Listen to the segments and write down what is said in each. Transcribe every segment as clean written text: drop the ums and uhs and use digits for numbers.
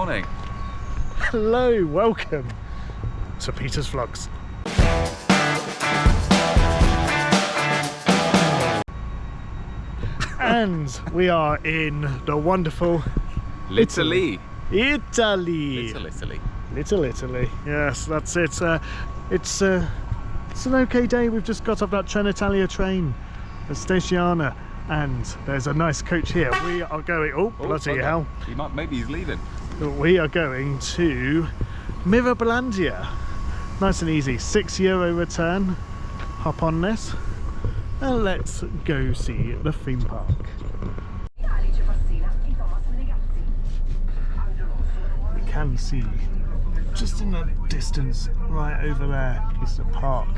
morning. Hello, welcome to Peter's Vlogs. And we are in the wonderful Italy. Italy. Little Italy. Yes, that's it. It's an okay day. We've just got off that Trenitalia train, the Statiana, and there's a nice coach here. We are going. Oh, bloody hell! Maybe he's leaving. We are going to Mirabilandia. Nice and easy. €6 return. Hop on this, and let's go see the theme park. We can see just in the distance right over there is the park,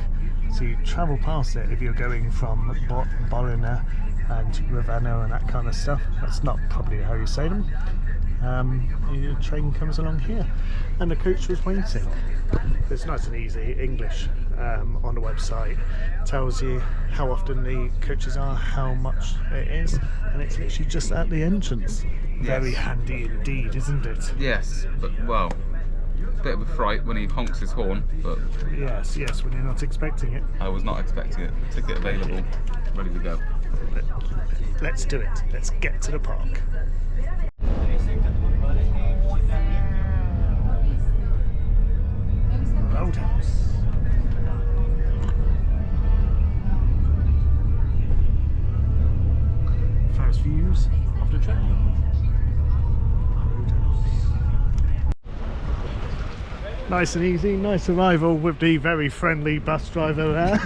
so you travel past it if you're going from Bologna and Ravenna and that kind of stuff. That's not probably how you say them. Your train comes along here and the coach was waiting. It's nice and easy English on the website. It tells you how often the coaches are, how much it is, and it's literally just at the entrance. Yes. Very handy indeed, isn't it? Yes, but well, bit of a fright when he honks his horn, but yes, when you're not expecting it. I was not expecting it. Ticket available, ready to go. Let's do it. Let's get to the park. Roadhouse. First views of the train. Nice and easy, nice arrival with the very friendly bus driver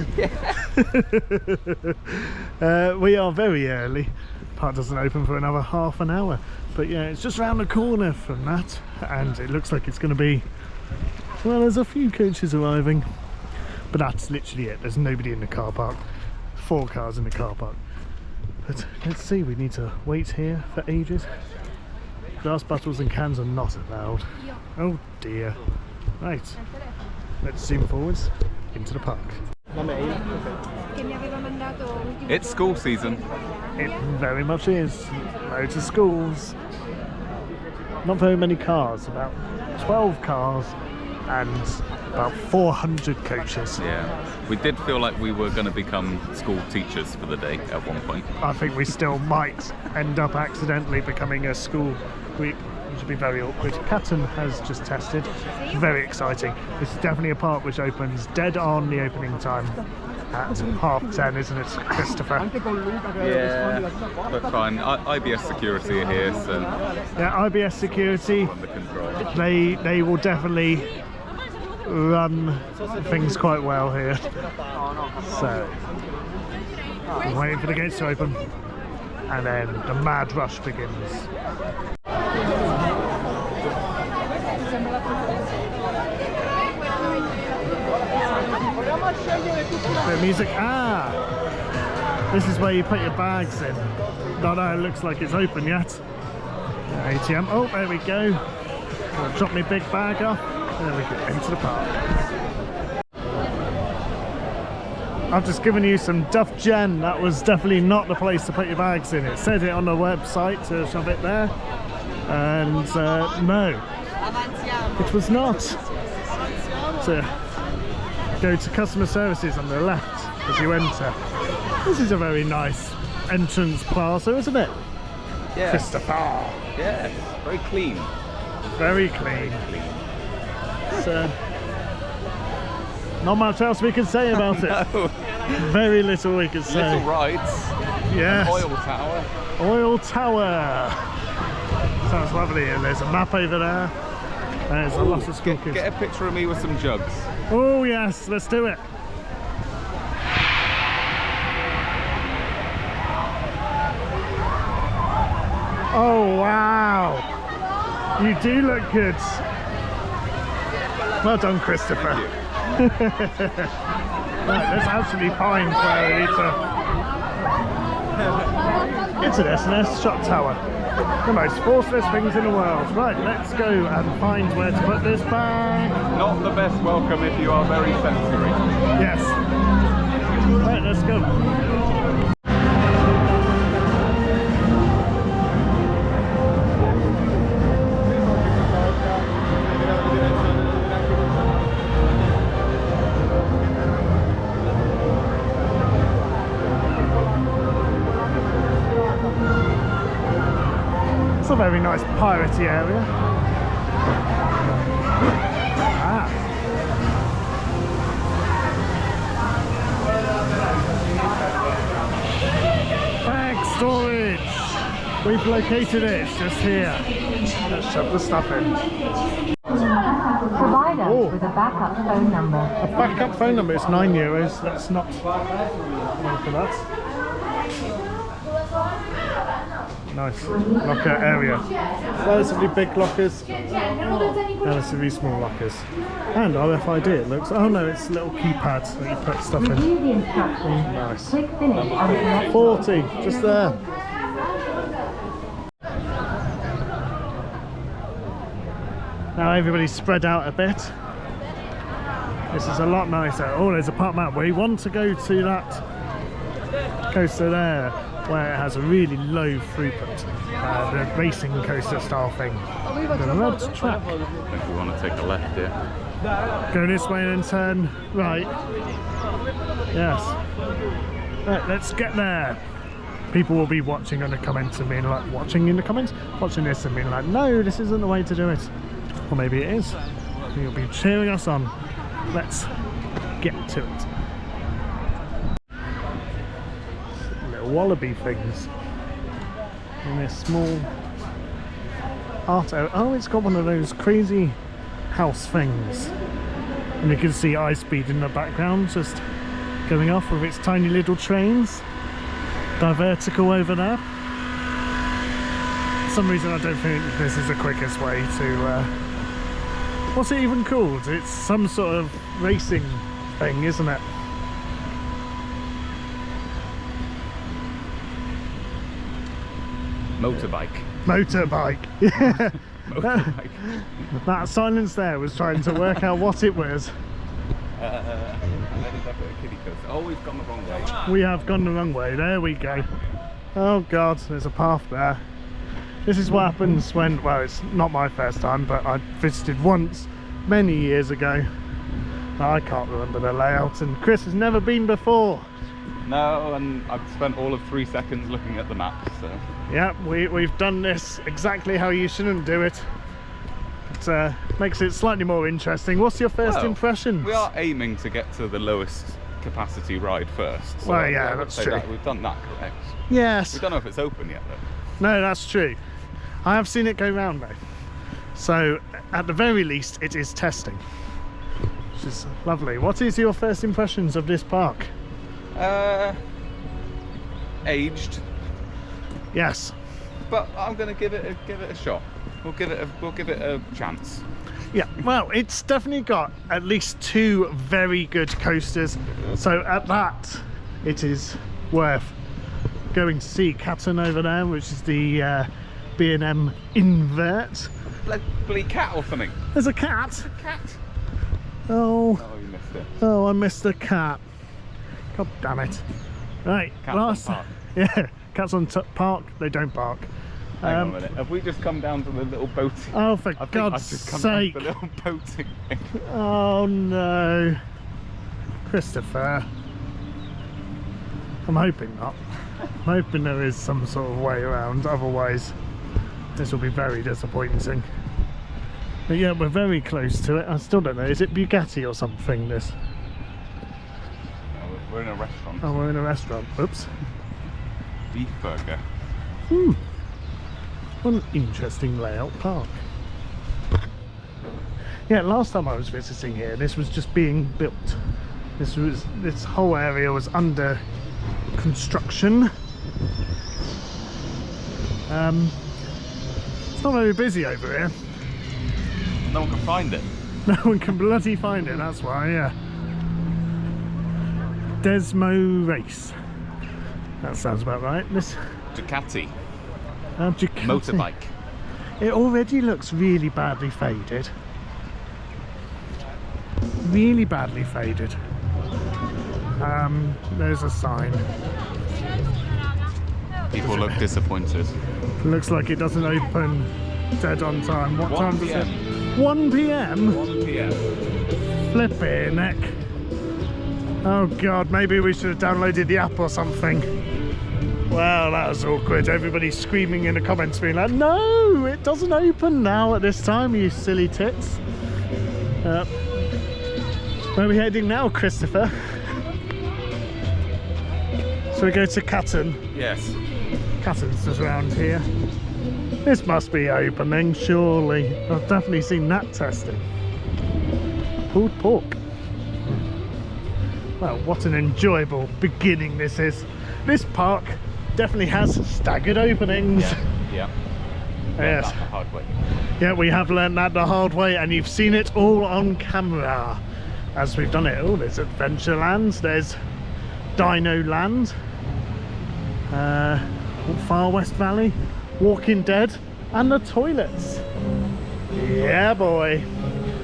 there. We are very early. Park doesn't open for another half an hour, but yeah, it's just around the corner from that, and it looks like it's going to be, well, there's a few coaches arriving, but that's literally it. There's nobody in the car park. 4 cars in the car park. But let's see, we need to wait here for ages. Glass bottles and cans are not allowed. Oh dear. Right, let's zoom forwards into the park. It's school season. It very much is. Loads of schools. Not very many cars, about 12 cars and about 400 coaches. Yeah, we did feel like we were going to become school teachers for the day at one point. I think we still might end up accidentally becoming a school group, which would be very awkward. Catton has just tested. Very exciting. This is definitely a park which opens dead on the opening time at 10:30, isn't it, Christopher? Yeah, but fine. IBS security are here, so yeah, IBS security. Under control. They will definitely run things quite well here. So I'm waiting for the gates to open, and then the mad rush begins. Bit of music. This is where you put your bags in. No, it looks like it's open yet. ATM. Oh, there we go. Gonna drop my big bag off. There we go, into the park. I've just given you some Duff Gen. That was definitely not the place to put your bags in. It said it on the website to shove it there, and no, it was not. So go to customer services on the left as you enter. This is a very nice entrance plaza, isn't it? Yeah. Christopher. Yeah, very clean. Very clean. So, not much else we can say about it. No. Very little we can say. Little rides. Yes. Oil tower. Oil tower. Sounds lovely. And there's a map over there. There's a lot of school kids. Get a picture of me with some jugs. Oh yes, let's do it. Oh wow, you do look good. Well done, Christopher. Right, let's actually find where we need to. It's an S&S shot tower. The most forceless things in the world. Right, let's go and find where to put this bag. Not the best welcome if you are very sensory. Yes. Right, let's go. very nice piratey area. Ah. Bag storage! We've located it, it's just here. Let's shove the stuff in. Provide us with a backup phone number. A backup phone number is €9. Let's not go for that. Nice locker area. Relatively big lockers, relatively small lockers. And RFID it looks. Oh no, it's little keypads that you put stuff in. Review the instructions. Nice. Click finish on the next 40, just there. Now everybody's spread out a bit. This is a lot nicer. Oh, there's a part map. We want to go to that coaster there, where it has a really low throughput, the racing coaster style thing. The red track. I think we want to take a left here. Go this way and then turn right. Yes. Right, let's get there. People will be watching in the comments and being like, watching this and being like, no, this isn't the way to do it. Or maybe it is. You'll be cheering us on. Let's get to it. Little wallaby things in this small art area. Oh, it's got one of those crazy house things, and you can see iSpeed in the background just going off with its tiny little trains. Divertical over there. For some reason I don't think this is the quickest way to what's it even called? It's some sort of racing thing, isn't it? Motorbike. Yeah. Motorbike. That silence there was trying to work out what it was. And then it's up at a kiddie coaster. Oh, we've gone the wrong way. We have gone the wrong way. There we go. Oh god, there's a path there. This is what happens when, well, it's not my first time, but I visited once many years ago. I can't remember the layout, and Chris has never been before. No, and I've spent all of 3 seconds looking at the map, so... Yeah, we've done this exactly how you shouldn't do it. It makes it slightly more interesting. What's your first impressions? We are aiming to get to the lowest capacity ride first. So well, yeah, that's true. We've done that correct. Yes. We don't know if it's open yet, though. No, that's true. I have seen it go round though. So, at the very least, it is testing. Which is lovely. What is your first impressions of this park? Aged. Yes. But I'm going to give it a shot. We'll give it a chance. Yeah, well, it's definitely got at least 2 very good coasters. So at that, it is worth going to see. Captain over there, which is the B&M invert. Bloody cat or something. There's a cat. A cat. Oh. Oh, you missed it. Oh, I missed the cat. God damn it. Right, Cats last. on park. Yeah, cats on park. They don't bark. Hang on a minute. Have we just come down to the little boating? Oh, for I think God's I've just come sake! down to the little boating thing. Oh no, Christopher. I'm hoping not. I'm hoping there is some sort of way around. Otherwise, this will be very disappointing. But yeah, we're very close to it. I still don't know. Is it Bugatti or something? This. No, we're in a restaurant. Oh, we're in a restaurant. Oops. Beef burger. What an interesting layout park. Yeah, last time I was visiting here, this was just being built. This whole area was under construction. It's not very busy over here. No one can find it. No one can bloody find it, that's why, yeah. Desmo Race. That sounds about right. This Ducati. Ducati. Motorbike. It already looks really badly faded. Really badly faded. There's a sign. People look disappointed. Looks like it doesn't open dead on time. What 1 time does PM. it? 1 PM? 1 PM. Flipping neck. Oh god, maybe we should have downloaded the app or something. Well, that was awkward. Everybody screaming in the comments being like, no, it doesn't open now at this time, you silly tits. Where are we heading now, Christopher? So we go to Catton. Yes. Catton's just around here. This must be opening, surely. I've definitely seen that testing. Pulled pork. Well, what an enjoyable beginning this is. This park definitely has staggered openings. Yeah. Yes. Not the hard way. Yeah, we have learned that the hard way, and you've seen it all on camera as we've done it. Oh, there's Adventureland, there's Dino Land, Far West Valley, Walking Dead, and the toilets. Yeah, boy.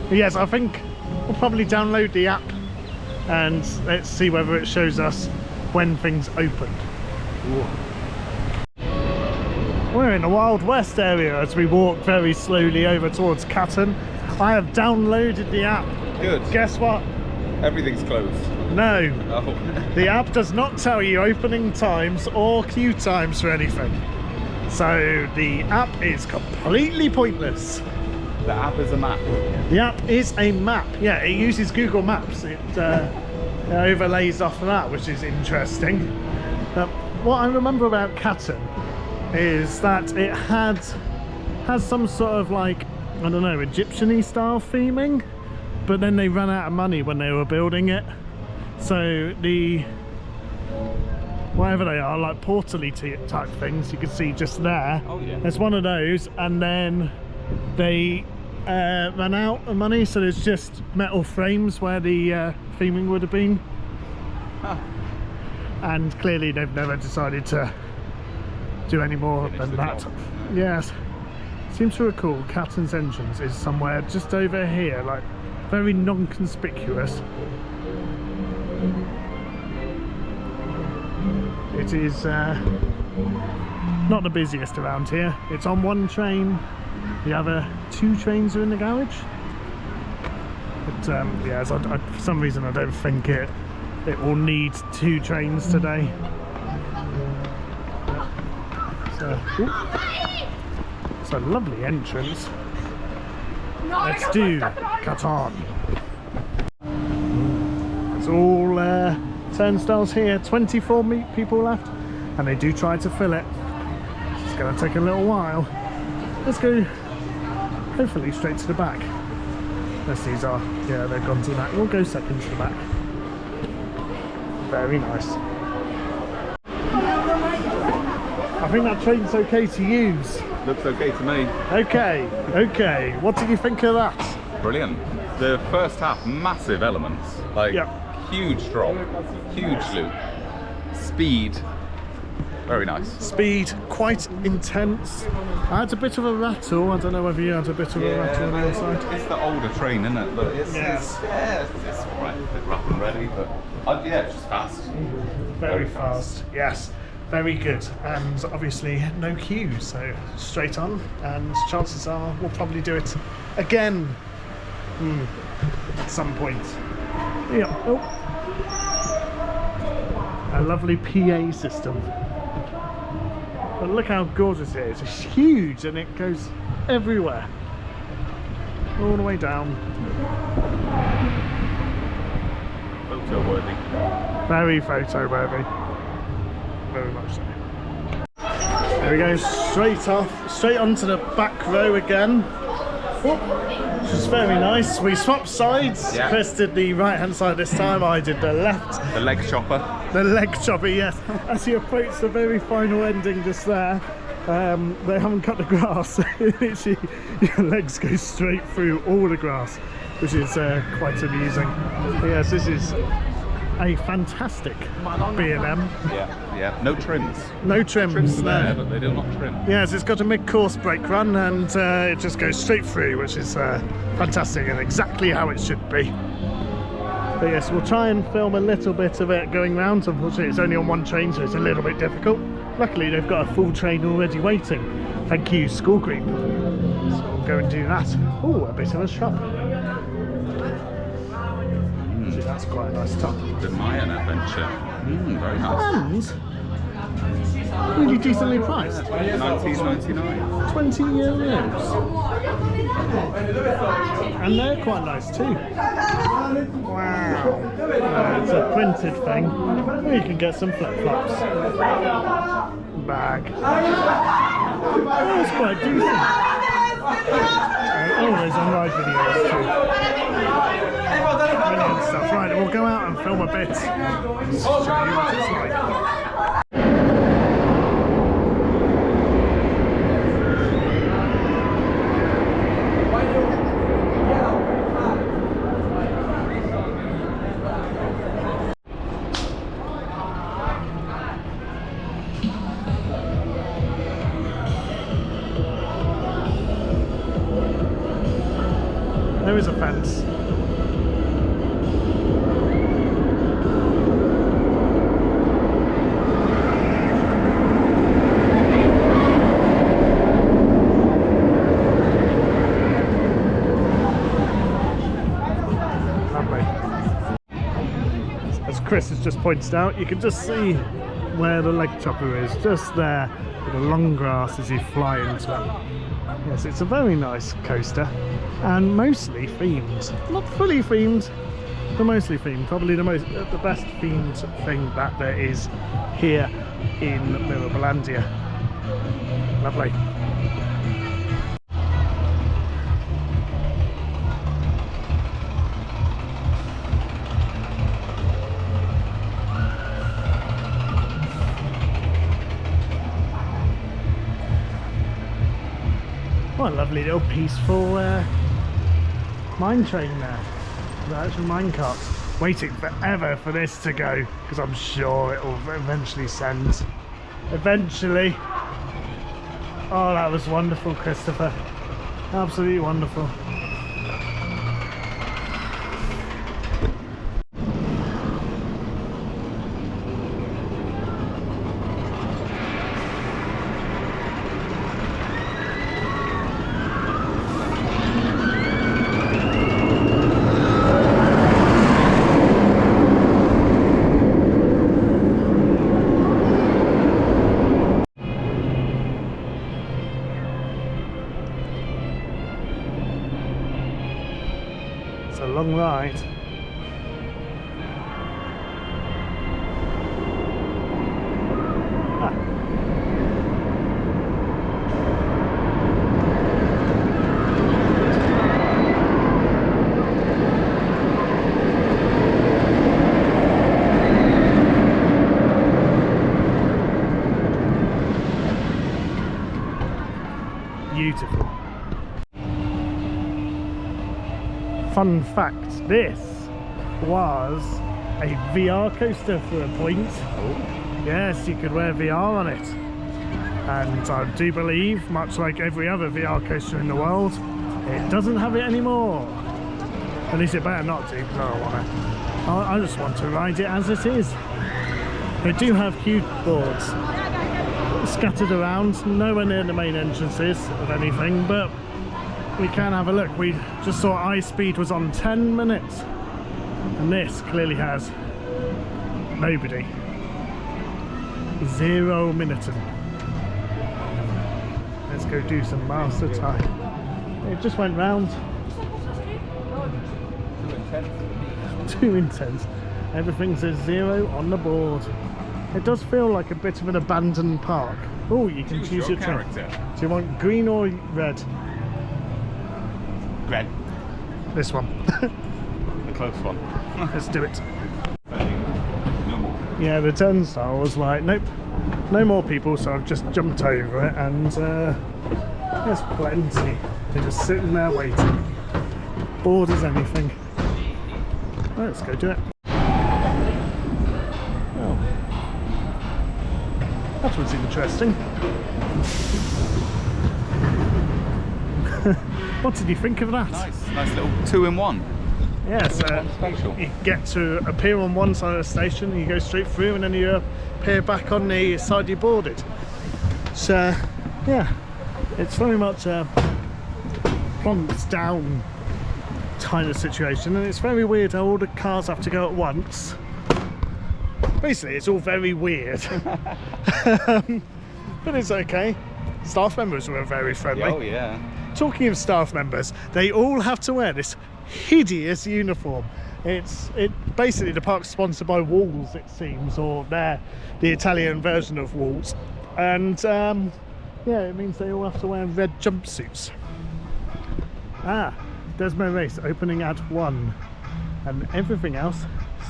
Yes, I think we'll probably download the app and let's see whether it shows us when things open. Ooh. We're in the Wild West area as we walk very slowly over towards Catton. I have downloaded the app. Good. Guess what? Everything's closed. No. Oh. The app does not tell you opening times or queue times for anything. So the app is completely pointless. The app is a map. The app is a map. Yeah, it uses Google Maps. It overlays off of that, which is interesting. What I remember about Catton is that it has some sort of like, I don't know, Egyptian-y style theming, but then they ran out of money when they were building it. So the, whatever they are, like portally type things, you can see just there. Oh yeah. There's one of those, and then they ran out of money, so there's just metal frames where the theming would have been. Huh. And clearly they've never decided to do any more than that. Job. Yes. Seems to recall Catton's entrance is somewhere just over here, like very non-conspicuous. It is not the busiest around here. It's on one train. The other two trains are in the garage. But yeah, so for some reason I don't think it will need two trains today. So, it's a lovely entrance. Let's do Catton. It's all turnstiles here. 24 people left, and they do try to fill it. It's going to take a little while. Let's go, hopefully, straight to the back. Yes, these are. Yeah, they've gone to the back. We'll go second to the back. Very nice. I think that train's okay to use. Looks okay to me. Okay, okay. What do you think of that? Brilliant. The first half, massive elements. Like, huge drop, huge loop, speed, very nice. Speed, quite intense. I had a bit of a rattle. I don't know whether you had a bit of a rattle on your side. It's the older train, isn't it? But it's alright, a bit rough and ready, but yeah, it's just fast. Very fast, yes. Very good, and obviously no queue, so straight on, and chances are we'll probably do it again at some point. Yeah. Oh. A lovely PA system. But look how gorgeous it is. It's huge and it goes everywhere. All the way down. Photo worthy. Very photo worthy. Very much so. There we go, straight off, straight onto the back row again. Which is very nice. We swapped sides. Yeah. Chris did the right hand side this time, I did the left. The leg chopper. The leg chopper, yes. As you approach the very final ending just there, they haven't cut the grass. Literally, your legs go straight through all the grass, which is quite amusing. But yes, this is a fantastic B&M. Yeah. No trims. No trims, no. There, but they do not trim. Yes, it's got a mid-course brake run, and it just goes straight through, which is fantastic and exactly how it should be. But yes, we'll try and film a little bit of it going round. Unfortunately, it's only on one train, so it's a little bit difficult. Luckily, they've got a full train already waiting. Thank you, School Creep. So we'll go and do that. Oh, a bit of a shop. See, that's quite a nice top. The Mayan adventure. Very nice. And Really decently priced. 19.99. 20 euros. And they're quite nice too. Wow. It's a printed thing. Or you can get some flip-flops. Bag. That's quite decent. Always on ride videos too. Brilliant stuff. Right, we'll go out and film a bit. Show you what it's like. There is a fence. Lovely. As Chris has just pointed out, you can just see where the leg chopper is, just there, with the long grass as you fly into it. Yes, it's a very nice coaster. And mostly themed, not fully themed, but mostly themed. Probably the best themed thing that there is here in Mirabilandia. Lovely. What a lovely little peaceful mine train there, the actual mine cart. Waiting forever for this to go because I'm sure it will eventually send. Eventually. Oh, that was wonderful, Christopher. Absolutely wonderful. It's a long ride. Beautiful. Fun fact, this was a VR coaster for a point. Oh. Yes, you could wear VR on it. And I do believe, much like every other VR coaster in the world, it doesn't have it anymore. At least it better not to, because I don't want to. I just want to ride it as it is. They do have huge boards scattered around, nowhere near the main entrances of anything, but we can have a look. We just saw ice speed was on 10 minutes, and this clearly has nobody. 0 minutum. Let's go do some master time. It just went round. Too intense. Everything says 0 on the board. It does feel like a bit of an abandoned park. Oh, you can choose your character. Do you want green or red? Red. This one. The close one. Let's do it. No more. Yeah, the turnstile was like, nope, no more people, so I've just jumped over it, and there's plenty. They're just sitting there waiting. Bored as anything. Right, let's go do it. Oh. That was interesting. What did you think of that? Nice little 2-in-1. Yes, Special. you get to appear on one side of the station, and you go straight through, and then you appear back on the side you boarded. So, yeah, it's very much a plonks down kind of situation, and it's very weird how all the cars have to go at once. Basically, it's all very weird. But it's okay. Staff members were very friendly. Oh yeah. Talking of staff members, they all have to wear this hideous uniform. It basically, the park's sponsored by Walls, it seems, or they're the Italian version of Walls, and yeah, it means they all have to wear red jumpsuits. Desmo race opening at 1, and everything else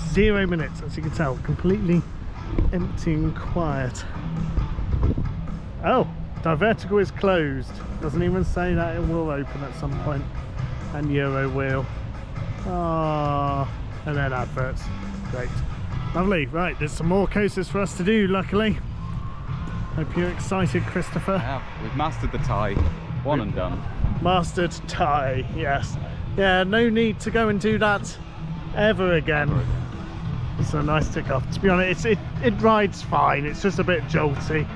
0 minutes, as you can tell, completely empty and quiet. Oh, Divertical is closed. Doesn't even say that it will open at some point. And Euro wheel. Ah, and then adverts. Great. Lovely. Right, there's some more coasters for us to do, luckily. Hope you're excited, Christopher. Yeah, we've mastered the tie. One and done. Mastered tie, yes. Yeah, no need to go and do that ever again. It's a nice tick off. To be honest, it rides fine. It's just a bit jolty.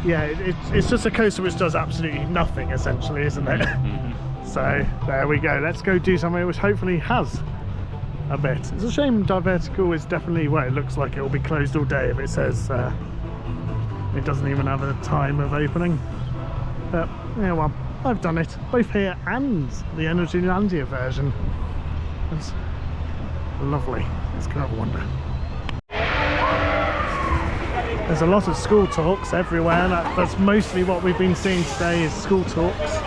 Yeah, it's just a coaster which does absolutely nothing, essentially, isn't it? So there we go. Let's go do something which hopefully has a bit. It's a shame Divertical is definitely, well, it looks like it will be closed all day if it says it doesn't even have a time of opening. But yeah, well, I've done it both here and the Mirabilandia version. It's lovely. Let's go have a wander. There's a lot of school talks everywhere. That's mostly what we've been seeing today, is school talks.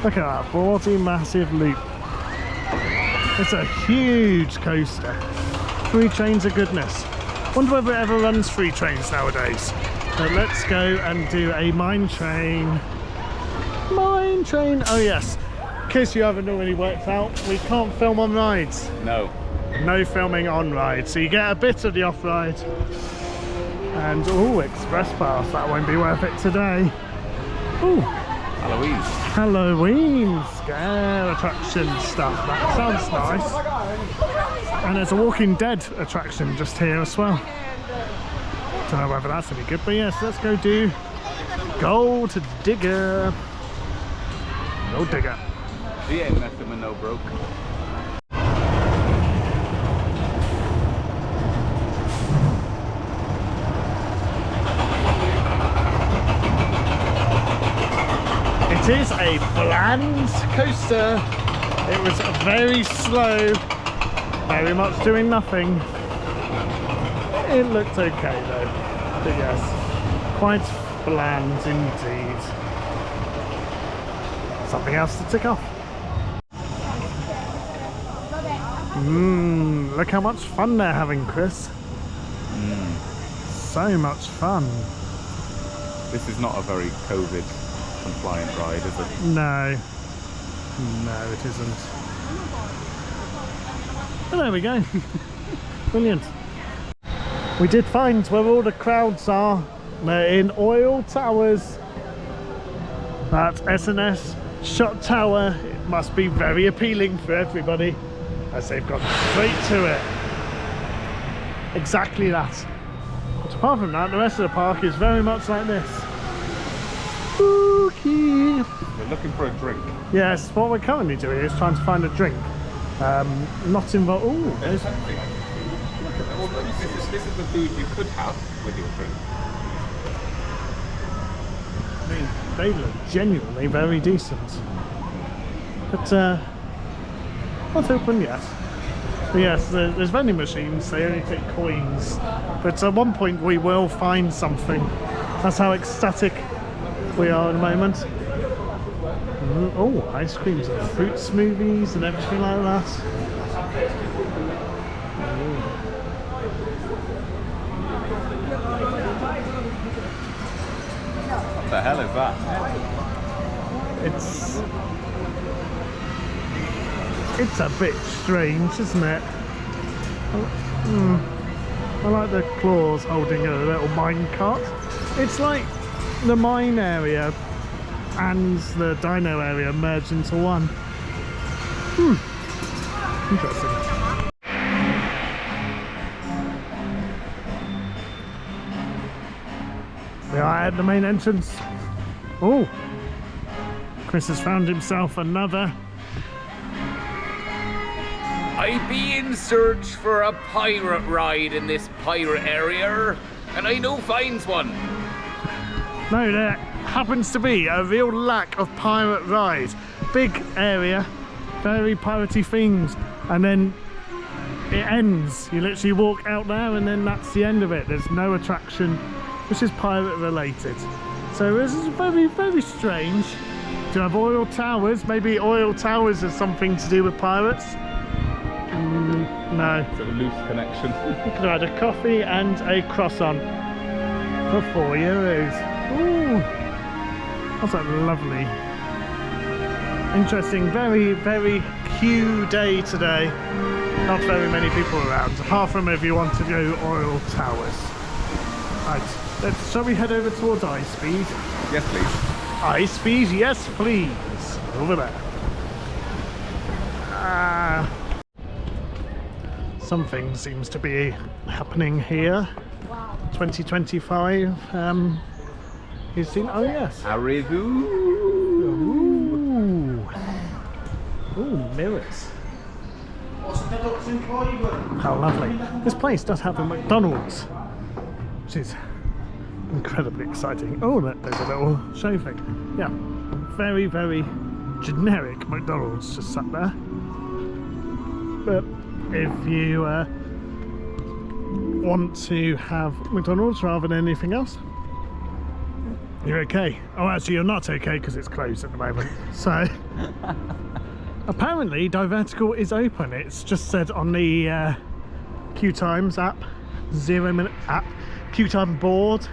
Look at that bloody massive loop. It's a huge coaster. 3 trains of goodness. Wonder whether it ever runs 3 trains nowadays. But let's go and do a mine train. Mine train. Oh yes. In case you haven't already worked out, we can't film on rides. No. No filming on rides. So you get a bit of the off-ride. And oh, express pass, that won't be worth it today. Ooh, Halloween scare attraction stuff. That sounds nice. And there's a Walking Dead attraction just here as well. Don't know whether that's any good, but yes, let's go do Gold Digger. Gold Digger. He ain't messing with no broke. It is a bland coaster. It was very slow, very much doing nothing. It looked okay though, but yes, quite bland indeed. Something else to tick off. Look how much fun they're having, Chris. So much fun. This is not a very COVID compliant ride, is it? No, it isn't. But there we go. Brilliant. We did find where all the crowds are. They're in Oil Towers. That SNS shot tower. It must be very appealing for everybody, as they've gone straight to it. Exactly that. But apart from that, the rest of the park is very much like this. Spooky. We're looking for a drink. Yes, what we're currently doing is trying to find a drink. Not involved. Oh, there's. This is the food you could have with your drink. I mean, they look genuinely very decent. But not open yet. But yes, there's vending machines. They only take coins. But at one point we will find something. That's how ecstatic we are at the moment. Oh, ice creams and fruit smoothies and everything like that. What the hell is that? It's a bit strange, isn't it? I like the claws holding a little mine cart. It's like the mine area and the dino area merged into one. Interesting. We are at the main entrance. Oh, Chris has found himself another I be in search for a pirate ride in this pirate area, and I no finds one. No, there happens to be a real lack of pirate rides. Big area, very piratey things, and then it ends. You literally walk out there and then that's the end of it. There's no attraction which is pirate related. So this is very, very strange. Do you have oil towers? Maybe oil towers is something to do with pirates? No. It's a loose connection. You could have had a coffee and a croissant for €4. Ooh, that's a lovely, interesting, very, very queue day today. Not very many people around, apart from if you want to go oil towers. Right, shall we head over towards Ice Speed? Yes, please. Ice Speed, yes please. Over there. Something seems to be happening here. 2025. You've seen? Oh yes. Arrivoo. Ooh. Ooh, mirrors. How lovely. This place does have a McDonald's, which is incredibly exciting. Oh, there's a little show thing. Yeah, very, very generic McDonald's just sat there. But if you want to have McDonald's rather than anything else, you're okay. Oh, actually, you're not okay because it's closed at the moment. So, apparently, Divertical is open. It's just said on the queue times app, 0 minute app, queue time board,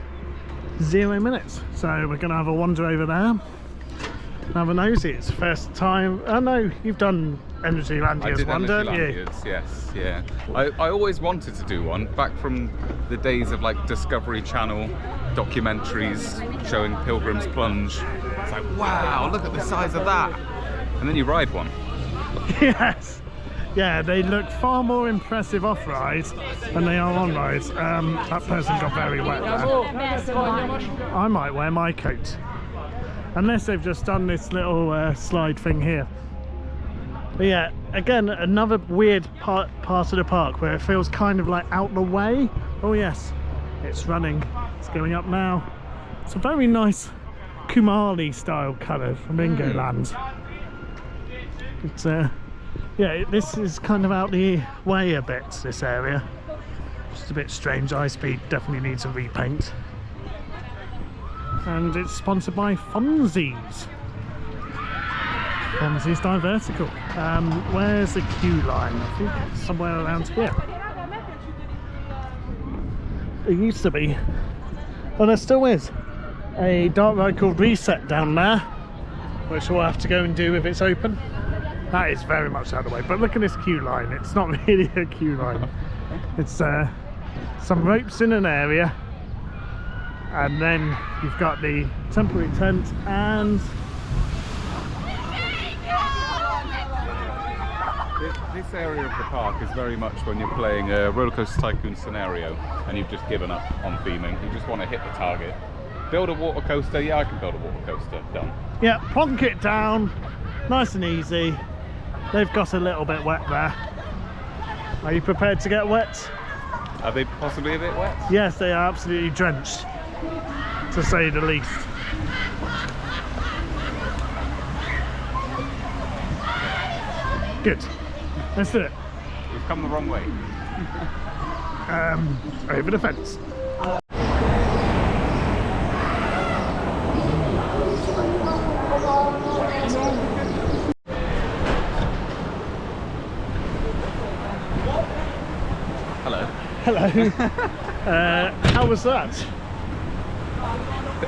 0 minutes. So we're going to have a wander over there and have a nosy. It's the first time. Oh no, you've done Mirabilandia's one, don't you? Yes, yeah. I always wanted to do one back from the days of like Discovery Channel documentaries showing Pilgrim's Plunge. It's like, wow, look at the size of that. And then you ride one. Yes. Yeah, they look far more impressive off rides than they are on rides. That person got very wet there. I might wear my coat. Unless they've just done this little slide thing here. But yeah, again, another weird part of the park where it feels kind of like out the way. Oh yes, it's running. It's going up now. It's a very nice Kumali style colour from Bingo Land. It's yeah, this is kind of out the way a bit, this area. Just a bit strange. Ice Speed definitely needs a repaint. And it's sponsored by Fonzie's. Fonzie's Divertical. Where's the queue line? I think it's somewhere around here. It used to be, well there still is, a dark ride called Reset down there, which we'll have to go and do if it's open. That is very much out of the way, but look at this queue line. It's not really a queue line. It's some ropes in an area, and then you've got the temporary tent and this area of the park is very much when you're playing a rollercoaster tycoon scenario and you've just given up on theming. You just want to hit the target. Build a water coaster. Yeah, I can build a water coaster. Done. Yeah, plonk it down, nice and easy. They've got a little bit wet there. Are you prepared to get wet? Are they possibly a bit wet? Yes, they are absolutely drenched, to say the least. Good. Let's do it. We've come the wrong way. Over the fence. Hello. Hello. How was that?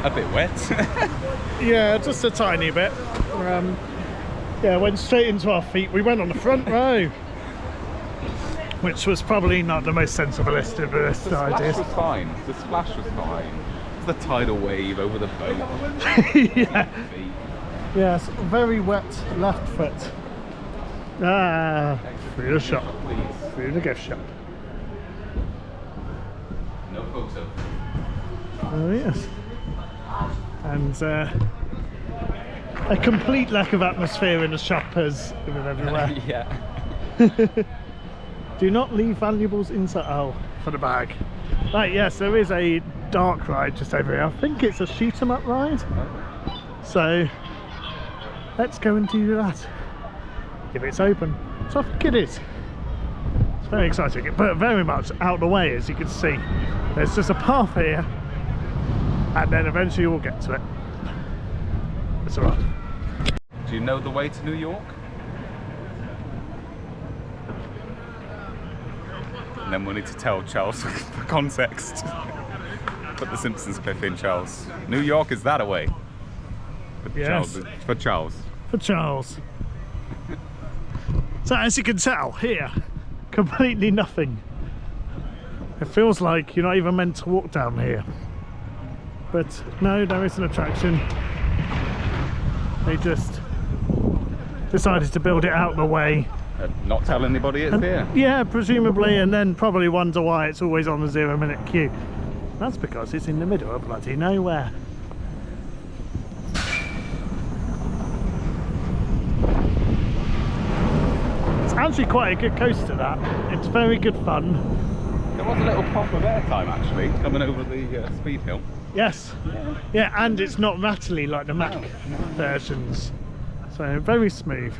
A bit wet. Yeah, just a tiny bit. Yeah, went straight into our feet. We went on the front row, which was probably not the most sensiblest of The ideas. splash was fine. The splash was fine. It was the tidal wave over the boat. Yeah. Yes, very wet left foot. Through the shop. Please. Through the gift shop. No photo. Oh yes. And a complete lack of atmosphere in the shop as with everywhere. Yeah. Do not leave valuables inside. Oh, for the bag. Right, yes, there is a dark ride just over here. I think it's a shoot 'em up ride. So let's go and do that if it's open. So I think it is. It's very exciting, but very much out the way, as you can see. There's just a path here, and then eventually we'll get to it. It's alright. Do you know the way to New York? And then we'll need to tell Charles for context. Put the Simpsons clip in, Charles. New York is that away. Yes. For Charles. For Charles. So as you can tell here, completely nothing. It feels like you're not even meant to walk down here. But no, there is an attraction. They just decided to build it out the way. Not tell anybody it's here. Yeah, presumably, and then probably wonder why it's always on the 0-minute queue. That's because it's in the middle of bloody nowhere. It's actually quite a good coaster, that. It's very good fun. There was a little pop of airtime actually coming over the speed hill. Yes. Yeah, and it's not rattly like the Mac versions. So very smooth.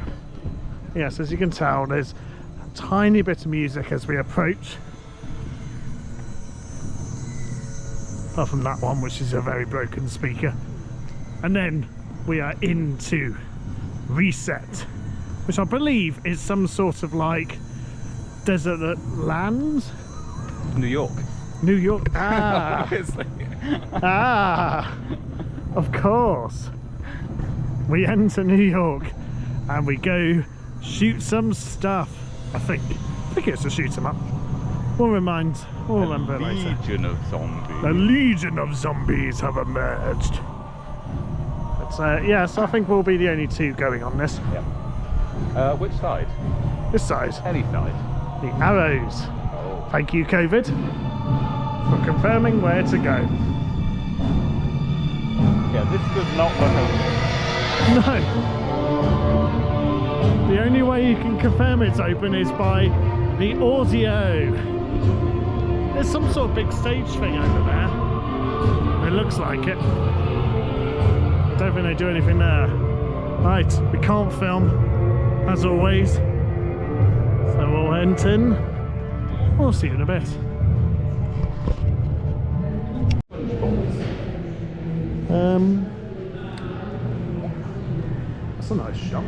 Yes, as you can tell, there's a tiny bit of music as we approach. Apart from that one, which is a very broken speaker. And then we are into Reset, which I believe is some sort of like desert land. New York. New York. Ah. Obviously. Ah. Of course. We enter New York and we go shoot some stuff. I think it's a shoot 'em up. We'll remember it later. Legion of zombies. A legion of zombies have emerged. But yes, I think we'll be the only two going on this. Yeah. Which side? This side. Any side. The arrows. Oh. Thank you, COVID, for confirming where to go. Yeah, this does not look open. No. The only way you can confirm it's open is by the audio. There's some sort of big stage thing over there. It looks like it. I don't think they do anything there. Right, we can't film, as always. So we'll head in. We'll see you in a bit. That's a nice shop.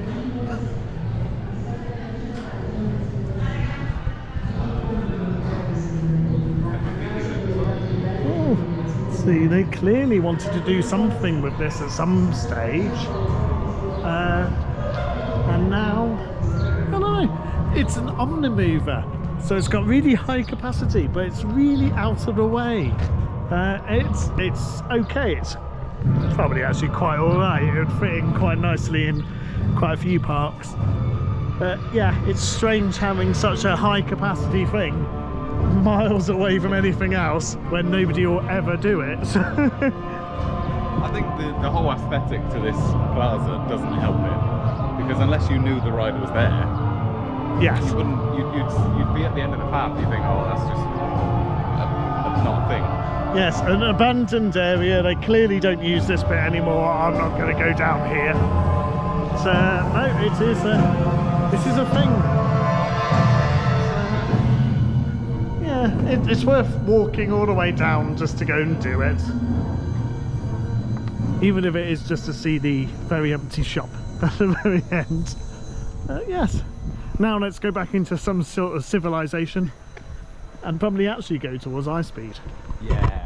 See, they clearly wanted to do something with this at some stage, and now, I don't know, it's an omnimover, so it's got really high capacity, but it's really out of the way. It's okay, it's probably actually quite alright, it would fit in quite nicely in quite a few parks, but yeah, it's strange having such a high capacity thing miles away from anything else when nobody will ever do it. I think the whole aesthetic to this plaza doesn't help it, because unless you knew the ride was there, yes, you'd be at the end of the path. You think, oh, that's just not a thing. Yes, an abandoned area. They clearly don't use this bit anymore. I'm not going to go down here. So no, it is this is a thing. It's worth walking all the way down just to go and do it, even if it is just to see the very empty shop at the very end. Yes, now let's go back into some sort of civilization and probably actually go towards high speed. Yeah.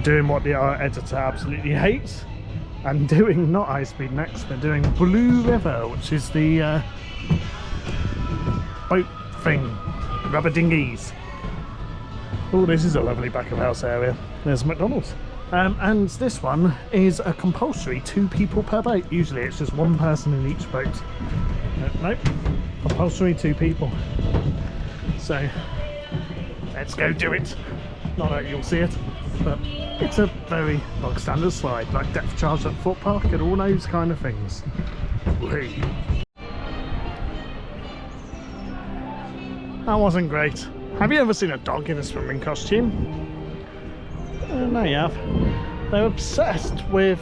doing what the art editor absolutely hates, and doing not high speed next. They're doing Blue River, which is the boat thing, rubber dinghies. Oh, this is a lovely back of house area. There's McDonald's. And this one is a compulsory 2 people per boat. Usually it's just 1 person in each boat. Nope, compulsory 2 people. So let's go do it. Not that you'll see it, but it's a very bog standard slide, like depth charge at Foot Park and all those kind of things. Whee. That wasn't great. Have you ever seen a dog in a swimming costume? No, you have. They're obsessed with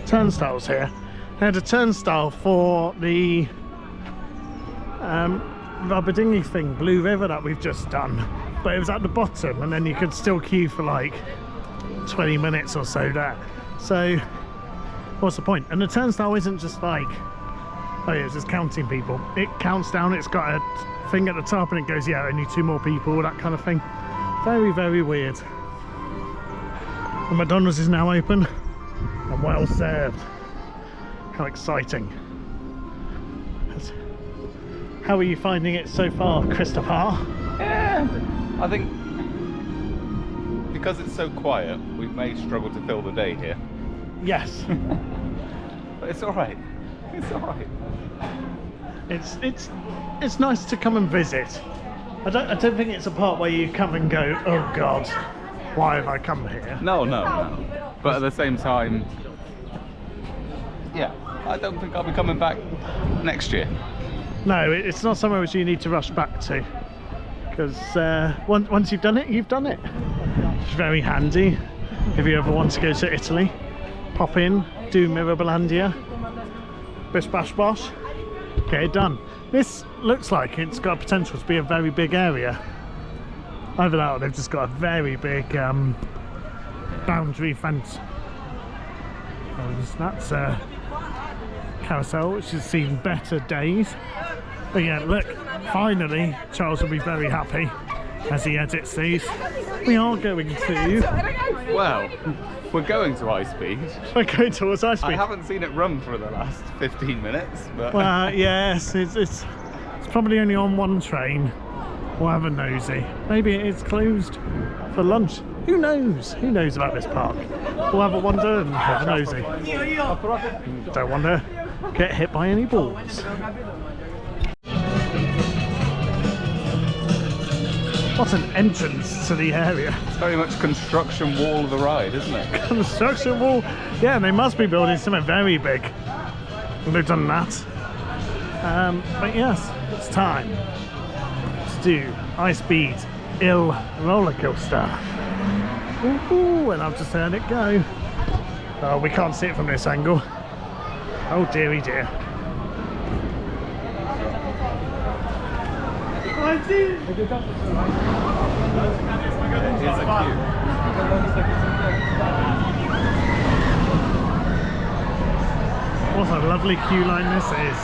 turnstiles here. They had a turnstile for the rubber dinghy thing, Blue River, that we've just done, but it was at the bottom, and then you could still queue for like 20 minutes or so there. So what's the point? And the turnstile isn't just like, oh yeah, it's just counting people. It counts down, it's got a thing at the top and it goes, yeah, only 2 more people, that kind of thing. Very, very weird. The McDonald's is now open and well served. How exciting. How are you finding it so far, Christopher? Yeah, I think because it's so quiet, we may struggle to fill the day here. Yes. But it's alright. It's alright. It's nice to come and visit. I don't think it's a part where you come and go, oh God, why have I come here? No. But at the same time, yeah, I don't think I'll be coming back next year. No, it's not somewhere which you need to rush back to, because once you've done it, you've done it. It's very handy if you ever want to go to Italy. Pop in, do Mirabilandia, bish bash bosh, get it done. This looks like it's got potential to be a very big area. Either that or they've just got a very big boundary fence. And that's a carousel which has seen better days. But yeah, look, finally Charles will be very happy as he edits these. We are going to... Well, we're going to high speed. We're going towards high speed. I haven't seen it run for the last 15 minutes. But Well, yes, it's probably only on 1 train. We'll have a nosy. Maybe it is closed for lunch. Who knows? Who knows about this park? We'll have a wander and have a nosy. Don't want to get hit by any balls. What an entrance to the area. it's very much construction wall of the ride, isn't it? Construction wall. Yeah, they must be building something very big. They've done that. But yes, it's time to do high speed roller coaster. Ooh, and I've just heard it go. Oh, we can't see it from this angle. Oh dearie dear. Here's a queue. What a lovely queue line this is.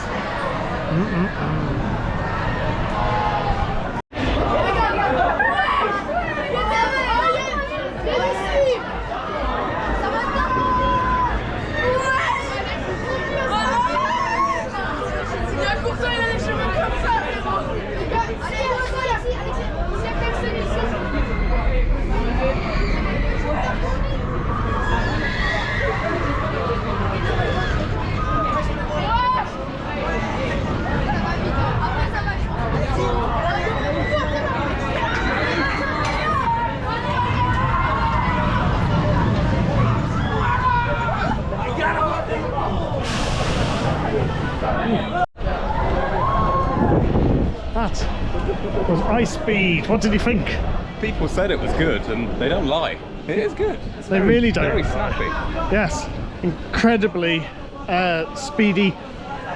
That was high speed. What did you think? People said it was good, and they don't lie. It is good. It's They really don't. Very snappy. Yes, incredibly speedy.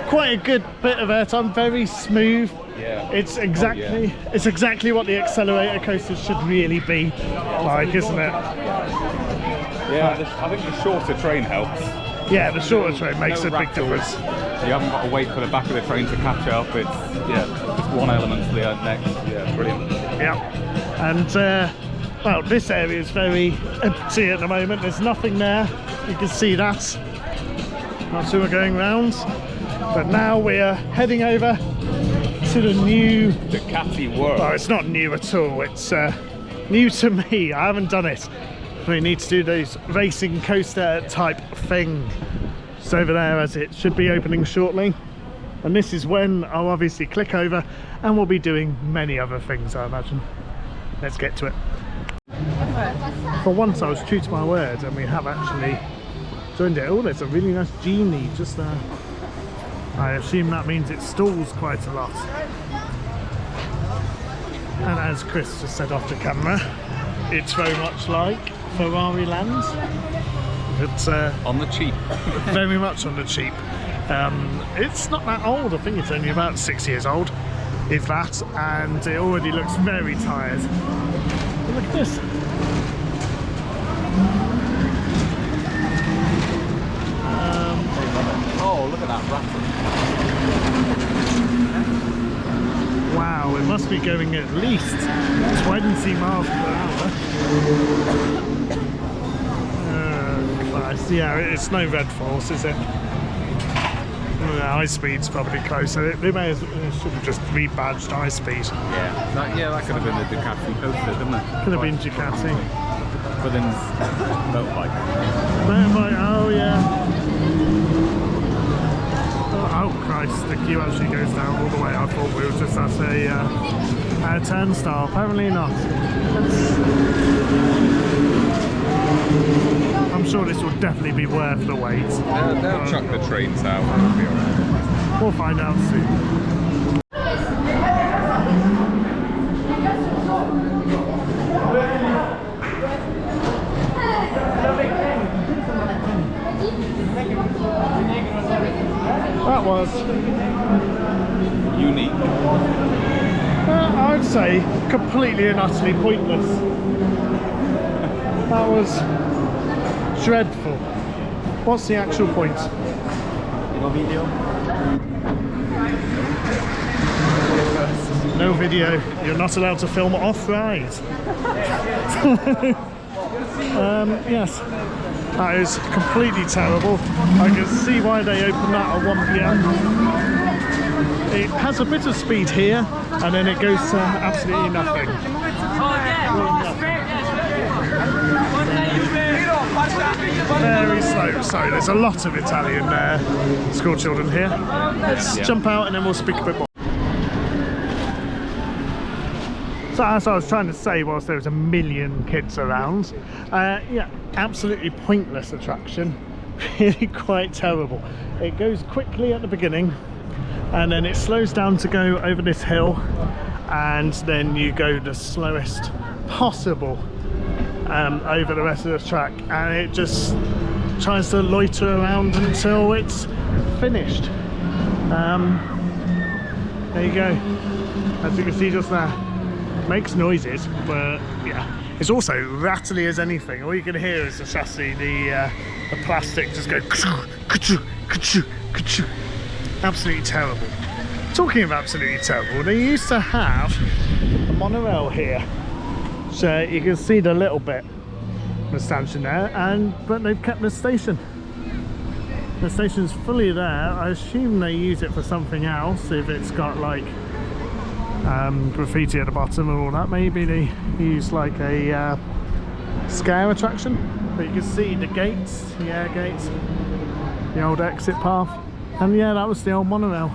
Quite a good bit of airtime. Very smooth. Yeah. It's exactly what the accelerator coasters should really be like, isn't it? Yeah, I think the shorter train helps. Yeah, the shorter train makes No a big rattles. difference. You haven't got to wait for the back of the train to catch up. It's just one element to the next. Yeah, brilliant. Yeah, and Well, this area is very empty at the moment. There's nothing there. You can see that. That's who we're going round. But now we're heading over to the new Ducati World. Well, it's not new at all. It's new to me. I haven't done it. We need to do those racing coaster type thing. It's over there, as it should be opening shortly. And this is when I'll obviously click over and we'll be doing many other things, I imagine. Let's get to it. For once I was true to my word and we have actually joined it. Oh, there's a really nice genie just there. I assume that means it stalls quite a lot. And as Chris just said off the camera, it's very much like Ferrari Land. It's On the cheap. very much on the cheap. It's not that old. I think it's only about 6 years old, if that, and it already looks very tired. But look at this. Oh, look at that rattle. Wow, it must be going at least 20 miles per hour. Christ, yeah, it's no red force, is it? High speed's probably closer. They should have just rebadged high speed. Yeah, that could have been the Ducati coaster, didn't it? Could have been Ducati. But then motorbike. Motorbike, oh yeah. Oh Christ, the queue actually goes down all the way. I thought we were just at a turnstile. Apparently not. I'm sure this will definitely be worth the wait. They'll chuck the trains out. It'll be all right. We'll find out soon. That was Unique. I'd say completely and utterly pointless. That was dreadful. What's the actual point? No video? No video. You're not allowed to film off-ride. Yes, that is completely terrible. I can see why they opened that at 1 PM. It has a bit of speed here, and then it goes to absolutely nothing. Very slow. So there's a lot of Italian school children here. Let's jump out and then we'll speak a bit more. So as I was trying to say, whilst there was a million kids around, yeah, absolutely pointless attraction. Really quite terrible. It goes quickly at the beginning and then it slows down to go over this hill, and then you go the slowest possible over the rest of the track, and it just tries to loiter around until it's finished. There you go. As you can see just there, makes noises, but yeah, it's also rattly as anything. All you can hear is the chassis, the plastic just go ka-choo, ka-choo, ka-choo. Absolutely terrible. Talking of absolutely terrible, they used to have a monorail here, so you can see the little bit of the stanchion there, but they've kept the station. The station's fully there. I assume they use it for something else, if it's got like graffiti at the bottom and all that. Maybe they use like a scare attraction. But you can see the gates, the air gates, the old exit path, and yeah, that was the old monorail.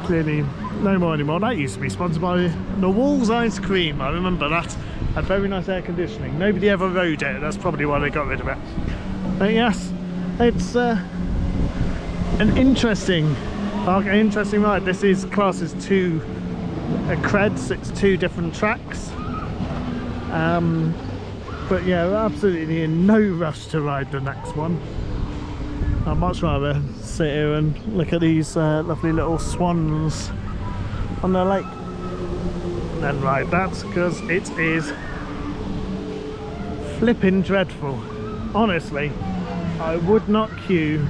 Clearly no more anymore. That used to be sponsored by the Walls Ice Cream. I remember that. Had very nice air conditioning. Nobody ever rode it. That's probably why they got rid of it. But yes, it's an interesting park, an interesting ride. This is classed as two creds. It's two different tracks. But yeah, we're absolutely in no rush to ride the next one. I'd much rather sit here and look at these lovely little swans on the lake than ride that, because it is flipping dreadful. Honestly, I would not queue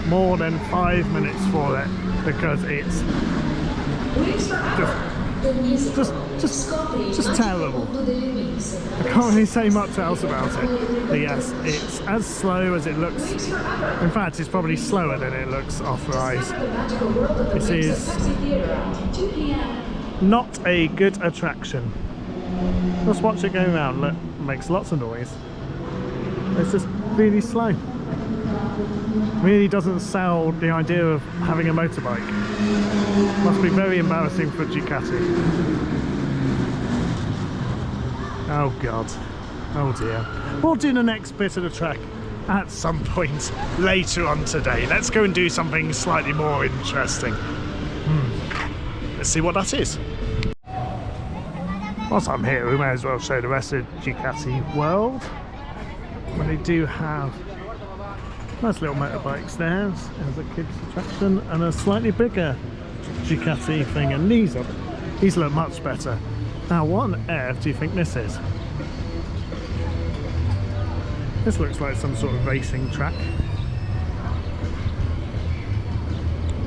more than 5 minutes for it, because it's just just terrible. I can't really say much else about it. But yes, it's as slow as it looks. In fact, it's probably slower than it looks off-ride. This is not a good attraction. Just watch it go around. Look, it makes lots of noise. It's just really slow. Really doesn't sell the idea of having a motorbike. Must be very embarrassing for Ducati. Oh god. Oh dear. We'll do the next bit of the track at some point later on today. Let's go and do something slightly more interesting. Let's see what that is. Whilst I'm here, we may as well show the rest of Ducati World. They do have nice little motorbikes there as a kids attraction, and a slightly bigger Ducati thing, and these look much better. Now, what on earth do you think this is? This looks like some sort of racing track.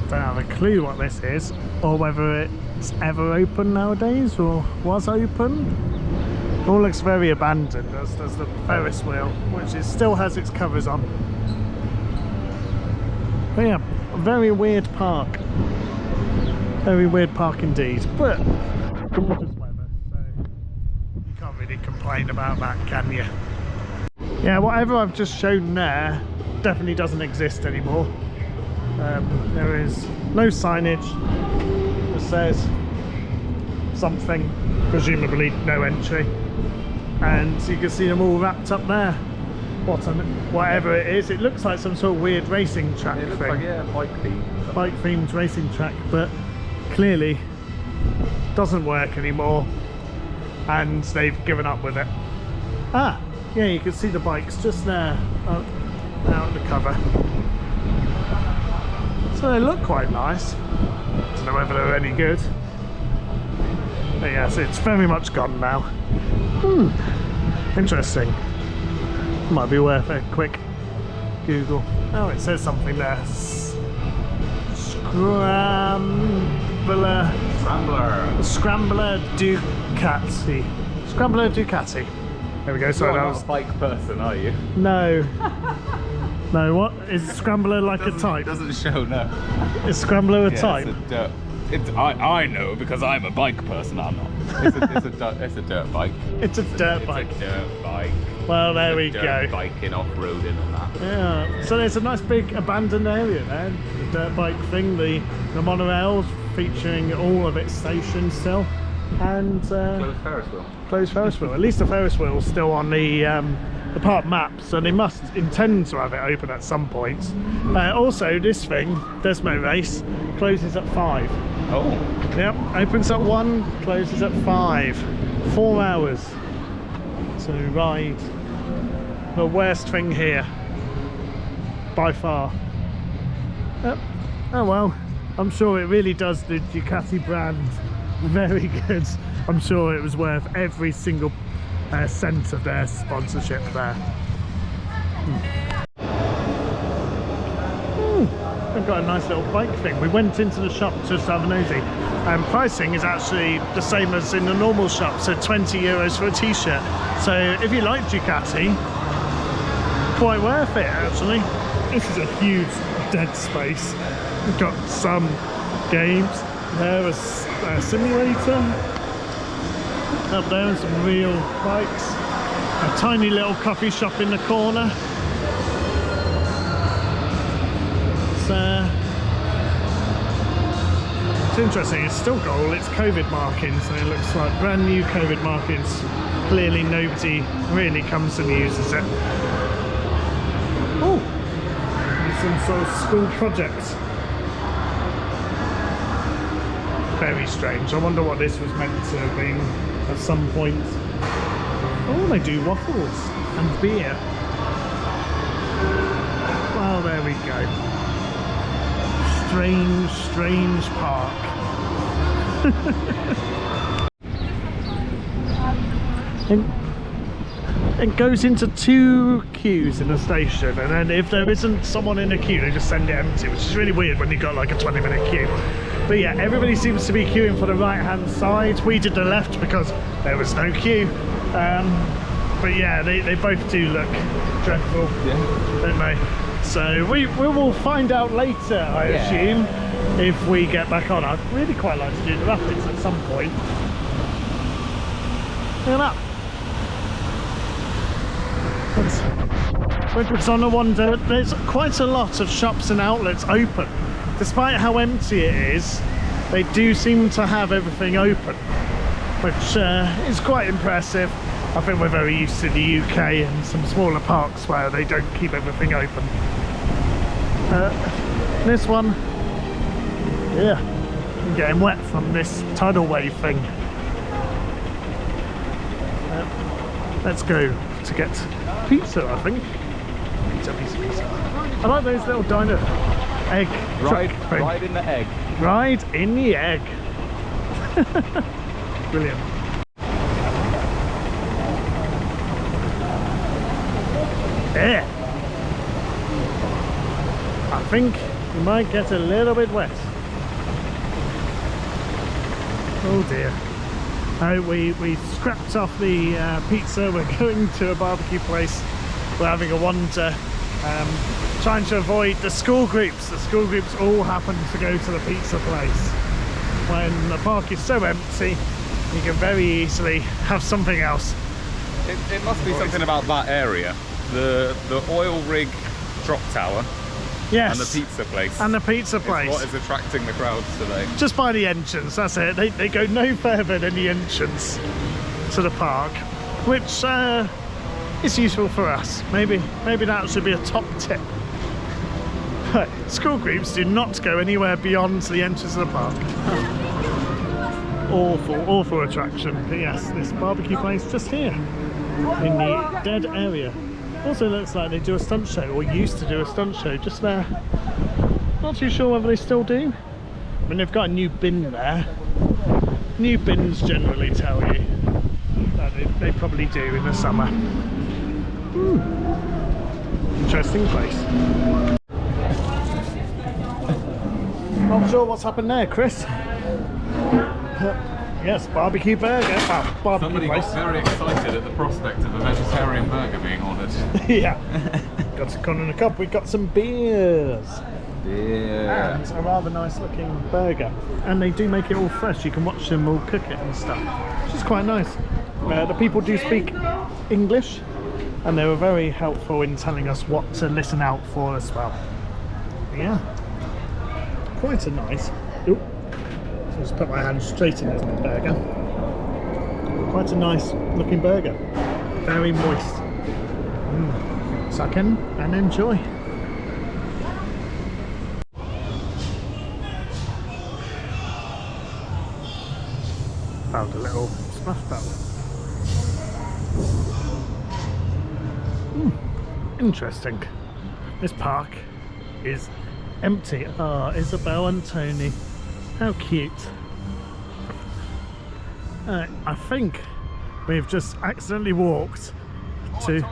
Don't have a clue what this is, or whether it's ever open nowadays, or was open. It all looks very abandoned. There's the Ferris wheel, which still has its covers on. But yeah, a very weird park. Very weird park indeed. But gorgeous weather, so you can't really complain about that, can you? Yeah, whatever I've just shown there definitely doesn't exist anymore. There is no signage that says something, presumably no entry, and you can see them all wrapped up there. Whatever it is, it looks like some sort of weird racing track thing. Like, yeah, bike themed racing track, but clearly doesn't work anymore, and they've given up with it. Ah, yeah, you can see the bikes just there out of the cover. So they look quite nice. Don't know whether they're any good. But yes, it's very much gone now. Interesting. Might be worth a quick Google. Oh, it says something there. Scrambler Ducati. Scrambler Ducati. There we go. Sorry, You're that not was a bike person, are you? no. No, what is Scrambler like a type? Doesn't show, no. Is Scrambler a type? I know because I'm a bike person. I'm not. It's a dirt bike. It's a dirt bike. It's a dirt bike. Well, there we go. Dirt biking, off-roading and that. Yeah. So there's a nice big abandoned area there. The dirt bike thing, the monorails featuring all of its stations still, and Closed Ferris wheel. Closed Ferris wheel. At least the Ferris wheel's still on the park map, so they must intend to have it open at some point. Also, this thing, Desmo Race, closes at 5. Oh. Yep, opens at 1, closes at 5. 4 hours to ride the worst thing here, by far. Yep. Oh well, I'm sure it really does the Ducati brand very good. I'm sure it was worth every single cent of their sponsorship there. They've got a nice little bike thing. We went into the shop just to have a nosy, and pricing is actually the same as in the normal shop, so 20 euros for a t-shirt. So if you like Ducati, quite worth it actually. This is a huge dead space. We've got some games. There was a simulator up there and some real bikes. A tiny little coffee shop in the corner. It's interesting, it's still got all its COVID markings, and it looks like brand new COVID markings. Clearly nobody really comes and uses it. Oh, some sort of school project. Very strange. I wonder what this was meant to have been at some point. Oh, they do waffles and beer. Well, there we go. Strange park. It goes into 2 queues in the station, and then if there isn't someone in a queue, they just send it empty, which is really weird when you've got like a 20-minute queue. But yeah, everybody seems to be queuing for the right hand side. We did the left because there was no queue. But yeah, they both do look dreadful, don't they? So we will find out later, I assume, if we get back on. I'd really quite like to do the rapids at some point. Look at that. It's on a wonder. There's quite a lot of shops and outlets open. Despite how empty it is, they do seem to have everything open, which is quite impressive. I think we're very used to the UK and some smaller parks where they don't keep everything open. This one, yeah, I'm getting wet from this tidal wave thing. Let's go to get pizza, I think. Pizza. I like those little dino egg Ride in the egg. Ride in the egg. Brilliant. Yeah. I think you might get a little bit wet. Oh dear. We scrapped off the pizza. We're going to a barbecue place. We're having a wander, trying to avoid the school groups. The school groups all happen to go to the pizza place. When the park is so empty, you can very easily have something else. It must be something about that area. The oil rig drop tower. Yes. And the pizza place. And the pizza place. What is attracting the crowds today? Just by the entrance, that's it. They go no further than the entrance to the park, which is useful for us. Maybe that should be a top tip. But school groups do not go anywhere beyond the entrance of the park. Awful attraction. But yes, this barbecue place just here in the dead area. Also looks like they do a stunt show, or used to do a stunt show just there. Not too sure whether they still do. I mean, they've got a new bin there. New bins generally tell you that they probably do in the summer. Interesting place. Not sure what's happened there, Chris. Yes, barbecue burger. Barbecue Somebody place. got very excited at the prospect of a vegetarian burger being ordered. Yeah. Got some corn in a cup. We got some beers. Yeah. And a rather nice looking burger. And they do make it all fresh. You can watch them all cook it and stuff, which is quite nice. The people do speak English, and they were very helpful in telling us what to listen out for as well. Yeah. Quite a nice. Oop. So just put my hand straight in this burger. Quite a nice looking burger. Very moist. Suck in and enjoy. Found a little splash pad. Interesting. This park is empty. Ah, Isabel and Tony. How cute. I think we've just accidentally walked to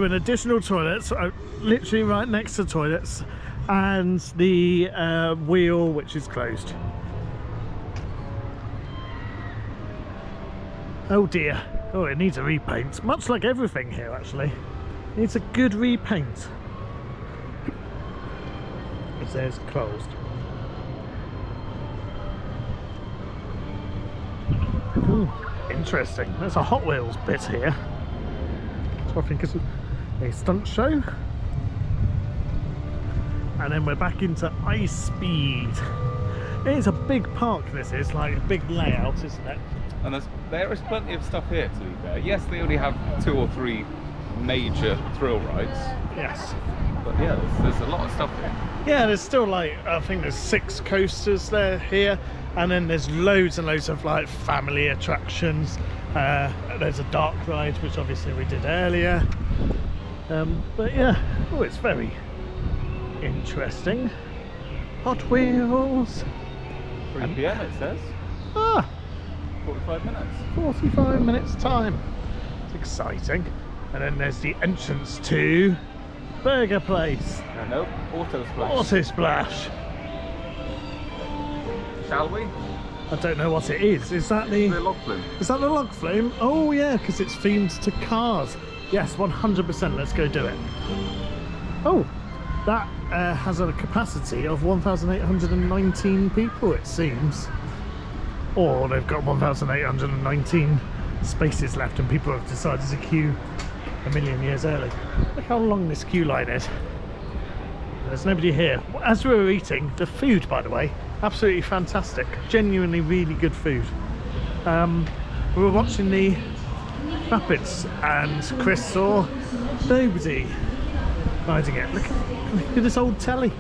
an additional toilet, so literally right next to toilets, and the wheel which is closed. Oh dear. Oh, it needs a repaint. Much like everything here actually. It needs a good repaint. It says closed. Ooh, interesting. There's a Hot Wheels bit here. So I think it's a stunt show. And then we're back into Ice Speed. It is a big park, this is, like a big layout, isn't it? And there is plenty of stuff here, to be fair. Yes, they only have 2 or 3 major thrill rides. Yes. But yeah, there's a lot of stuff here. Yeah, there's still like, I think there's 6 coasters there here, and then there's loads and loads of like family attractions. There's a dark ride, which obviously we did earlier. But yeah, oh, it's very interesting. Hot Wheels. 3 PM it says. Ah, 45 minutes. 45 minutes time. It's exciting. And then there's the entrance to Burger Place. Nope, Auto Splash. Auto Splash. shall we? I don't know what it is. Is that the log flume. Is that the log flume? Oh yeah, because it's themed to cars. Yes, 100%. Let's go do it. Oh, that has a capacity of 1,819 people, it seems. Or they've got 1,819 spaces left, and people have decided to queue a million years early. Look how long this queue line is. There's nobody here. As we were eating, the food, by the way, absolutely fantastic. Genuinely really good food. We were watching the rapids and Chris saw nobody riding it. Look at this old telly.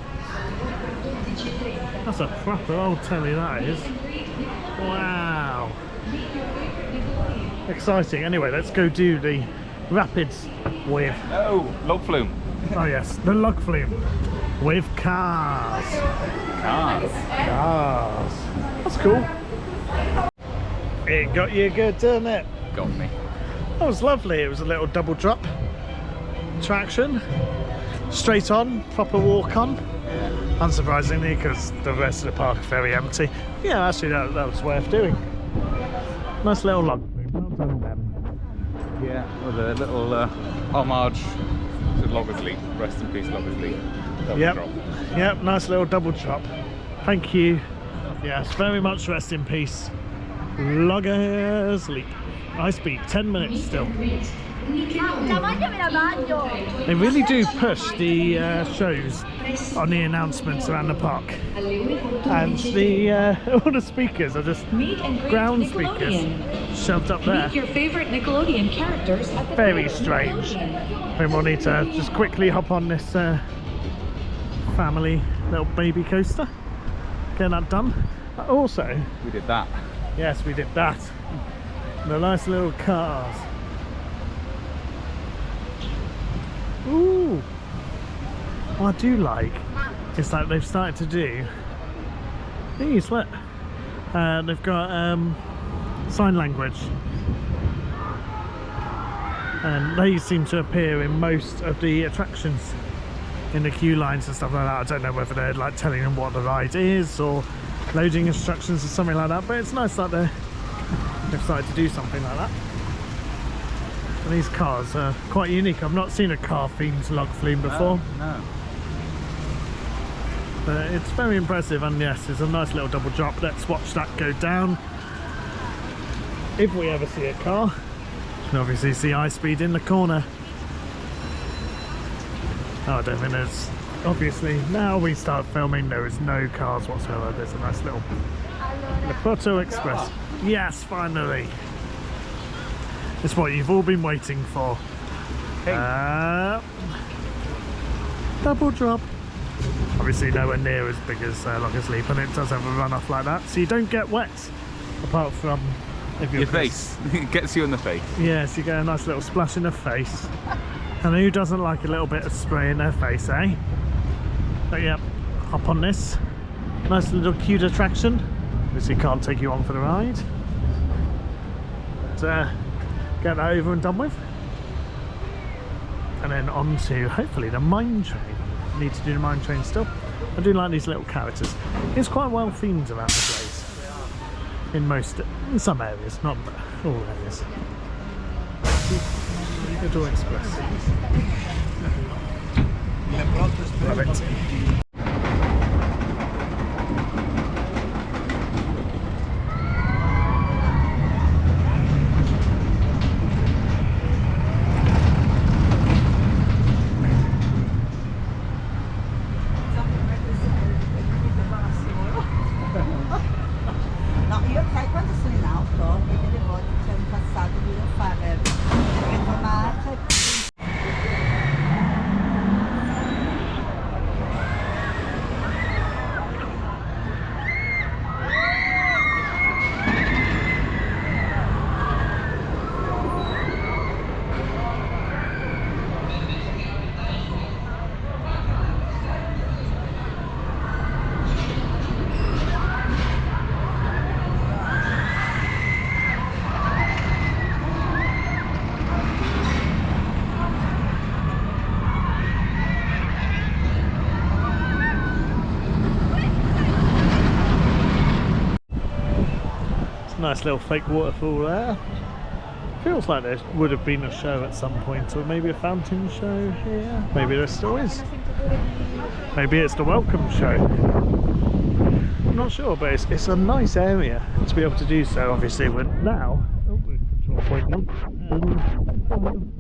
That's a proper old telly, that is. Wow. Exciting. Anyway, let's go do the rapids with... Oh, log flume. Oh yes, the log flume with cars. Cars. Cars. That's cool. It got you good, didn't it? Got me. That was lovely. It was a little double drop attraction. Straight on, proper walk on. Unsurprisingly, because the rest of the park is very empty. Yeah, actually that was worth doing. Nice little log flume. Well done, Ben. Yeah, with a little homage to Loggers Leap. Rest in peace, Loggers Leap. Double drop. Yep, nice little double drop. Thank you. Yes, very much rest in peace. Loggers Leap. High speed, 10 minutes still. They really do push the shows on the announcements around the park, and the all the speakers are just ground speakers shoved up there. Meet your favorite Nickelodeon characters at the Very strange. I think we'll need to just quickly hop on this family little baby coaster. Get that done. Also, We did that. yes, we did that. The nice little cars. Ooh. What I do like is that they've started to do these, look. They've got sign language. And they seem to appear in most of the attractions in the queue lines and stuff like that. I don't know whether they're like telling them what the ride is or loading instructions or something like that, but it's nice that they've started to do something like that. And these cars are quite unique. I've not seen a car themed log flume before. No. But it's very impressive, and yes, it's a nice little double drop. Let's watch that go down. If we ever see a car, you can obviously see high speed in the corner. Oh, I don't think there's, obviously now we start filming, there is no cars whatsoever. There's a nice little the Proto Express. Yes, finally. It's what you've all been waiting for. Double drop. Obviously nowhere near as big as Loggers Leap, and it does have a run off like that, so you don't get wet, apart from if Your face. It gets you in the face. Yes, you get a nice little splash in the face. And who doesn't like a little bit of spray in their face, eh? But yeah, hop on this. Nice little cute attraction. Obviously can't take you on for the ride. But, get that over and done with. And then on to, hopefully, the mine train. Need to do the mine train still. I do like these little characters. It's quite well themed around the place. In some areas, not all areas. Proto Express. Love it. No, io sai quando sono in auto e delle volte c'è un passaggio, devo fare retromarcia. Nice little fake waterfall there. Feels like there would have been a show at some point, or maybe a fountain show here. Maybe there still is. Maybe it's the welcome show. I'm not sure, but it's a nice area to be able to do so. Obviously, we're now we're control point now.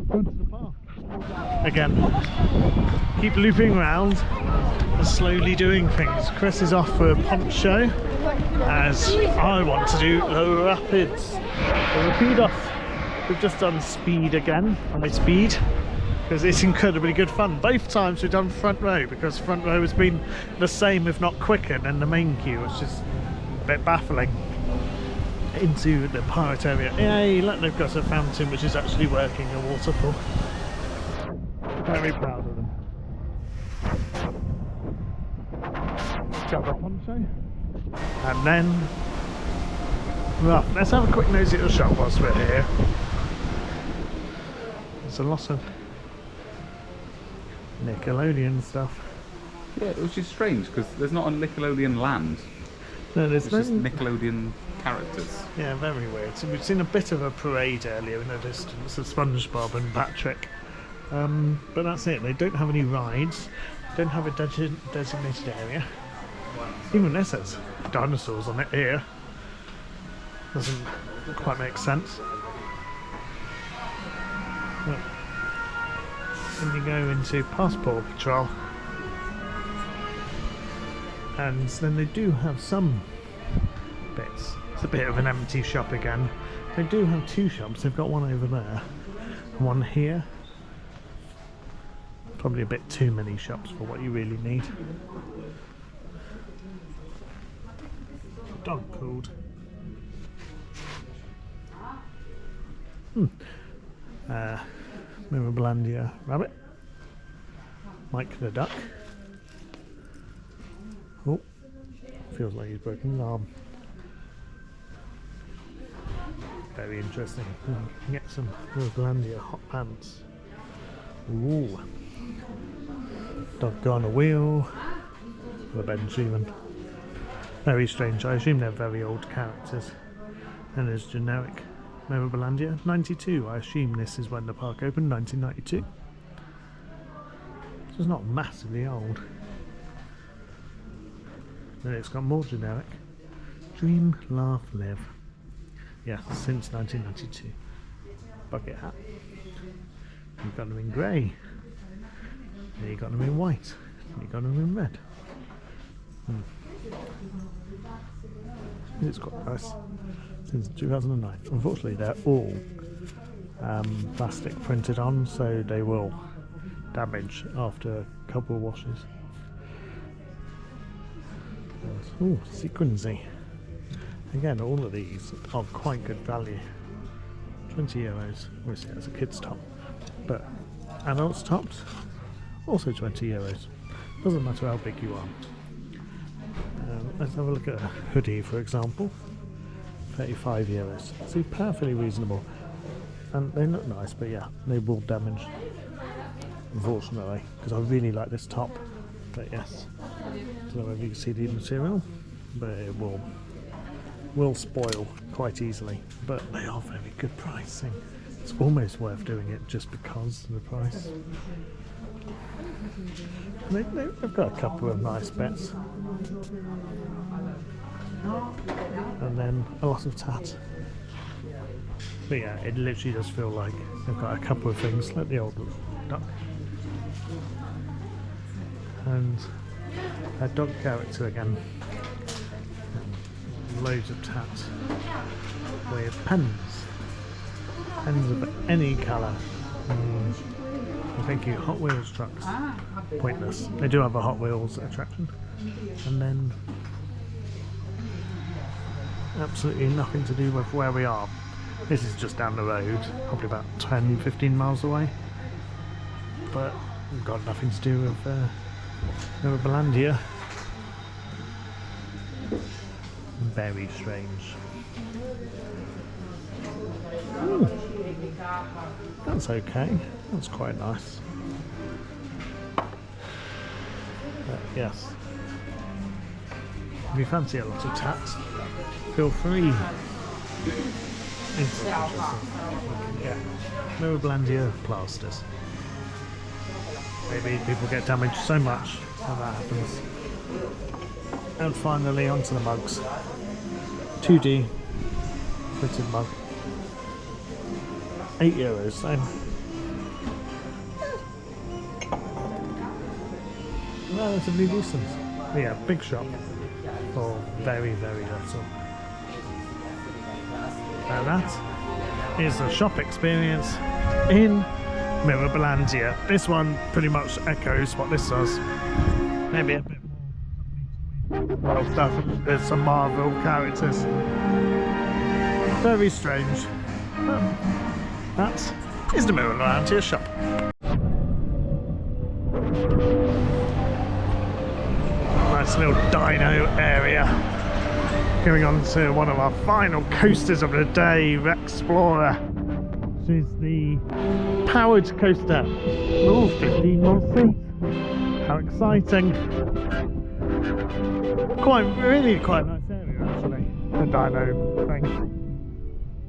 Go to the park again. Keep looping around and slowly doing things. Chris is off for a punch show, as I want to do the rapids. The rapid off. We've just done speed again, high speed, because it's incredibly good fun. Both times we've done front row, because front row has been the same if not quicker than the main queue, which is a bit baffling. Into the pirate area. Yay, look, they've got a fountain which is actually working, a waterfall. Very proud of them. Got the poncho. And then, right, let's have a quick nosy at the shop whilst we're here. There's a lot of Nickelodeon stuff. Yeah, which is strange because there's not a Nickelodeon land. No, there's It's no. just Nickelodeon characters. Yeah, very weird. So we've seen a bit of a parade earlier in the distance of SpongeBob and Patrick. But that's it. They don't have any rides. Don't have a designated area. Even this has dinosaurs on it here. Doesn't quite make sense. But then you go into Passport Patrol, and then they do have some bits. It's a bit of an empty shop again. They do have two shops. They've got one over there, one here. Probably a bit too many shops for what you really need. Dog called. Mirabilandia rabbit. Mike the duck. Oh, feels like he's broken his arm. Very interesting. Get some Mirabilandia hot pants. Ooh. Dog on a wheel. The bench even. Very strange. I assume they're very old characters. And there's generic Mirabilandia, 92. I assume this is when the park opened, 1992. So it's not massively old. Then it's got more generic. Dream, laugh, live. Yeah, since 1992. Bucket hat. You've got them in grey. Then you got them in white. And you got them in red. It's quite nice. Since 2009. Unfortunately, they're all plastic printed on, so they will damage after a couple of washes. Oh, sequency. Again, all of these are quite good value. 20 euros. Obviously, that's a kid's top, but adults tops also 20 euros. Doesn't matter how big you are. Let's have a look at a hoodie, for example. 35 euros. So perfectly reasonable. And they look nice, but yeah, they will damage. Unfortunately, because I really like this top. But yes, I don't know if you can see the material, but it will spoil quite easily. But they are very good pricing. It's almost worth doing it just because of the price. They've got a couple of nice bits. And then a lot of tat. But yeah, it literally does feel like they've got a couple of things, like the old duck. And a dog character again. Loads of tat. With pens. Pens of any colour. Thank you, Hot Wheels trucks. Pointless. They do have a Hot Wheels attraction. And then absolutely nothing to do with where we are. This is just down the road, probably about 10-15 miles away. But we've got nothing to do with Mirabilandia. Very strange. Ooh. That's okay. That's quite nice. But yes. If you fancy a lot of tat, feel free Interesting. Yeah. Mirabilandia plasters. Maybe people get damaged so much when that happens. And finally onto the mugs. 2D printed mug. €8, so relatively decent. Yeah, big shop for very, very little. And that is the shop experience in Mirabilandia. This one pretty much echoes what this does. Maybe a bit more stuff. There's some Marvel characters. Very strange. But that is the Mirabilandia shop. Nice little dino area. Going on to one of our final coasters of the day, Explorer, which is the powered coaster. Oh, 15 more seats. How exciting. Really quite nice area actually, the dino thing.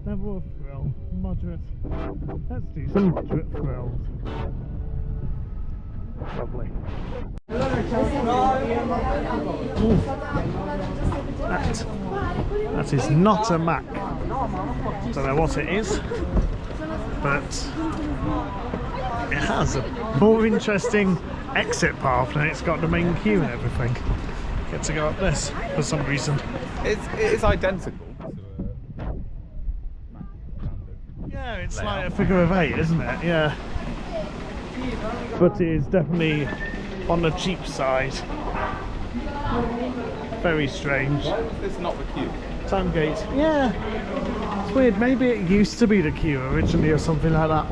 Level of thrill, moderate. Let's do some moderate thrills. Lovely. Ooh. That is not a Mac. Don't know what it is, but it has a more interesting exit path and it's got the main queue and everything. Get to go up this for some reason. It is identical. Yeah, it's like a figure of 8, isn't it? Yeah. But it is definitely on the cheap side. Very strange. Why was this not the queue? Time gate. Yeah. It's weird. Maybe it used to be the queue originally or something like that.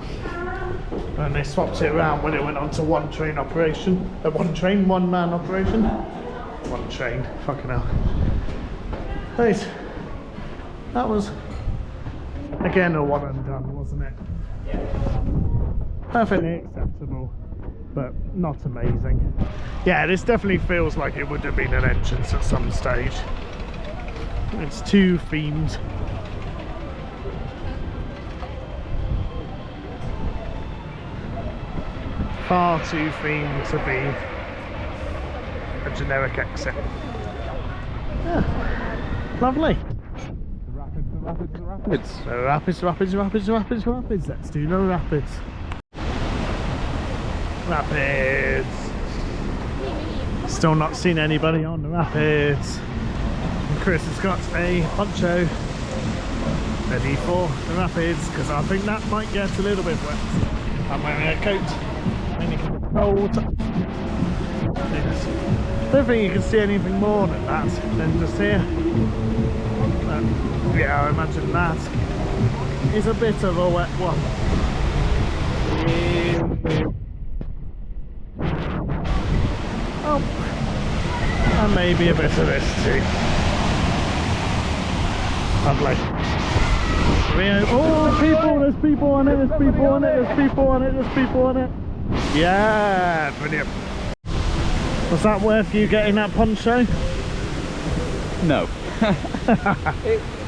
And they swapped it around when it went on to one train operation. One man operation. One train. Fucking hell. Right. That was again a one and done, wasn't it? Perfectly acceptable, but not amazing. Yeah, this definitely feels like it would have been an entrance at some stage. It's too themed. Far too themed to be a generic exit. Yeah, lovely. Rapids. Let's do the rapids. Rapids. Still not seen anybody on the rapids. And Chris has got a poncho ready for the rapids because I think that might get a little bit wet. I'm wearing a coat. And you can cold. Yes. Don't think you can see anything more than that than just here. But yeah, I imagine that is a bit of a wet one. Oh, and maybe a bit of this too. Lovely. Oh, people! There's people on it! There's people on it! There's people on it! There's people on it! Yeah, brilliant. Was that worth you getting that poncho? No.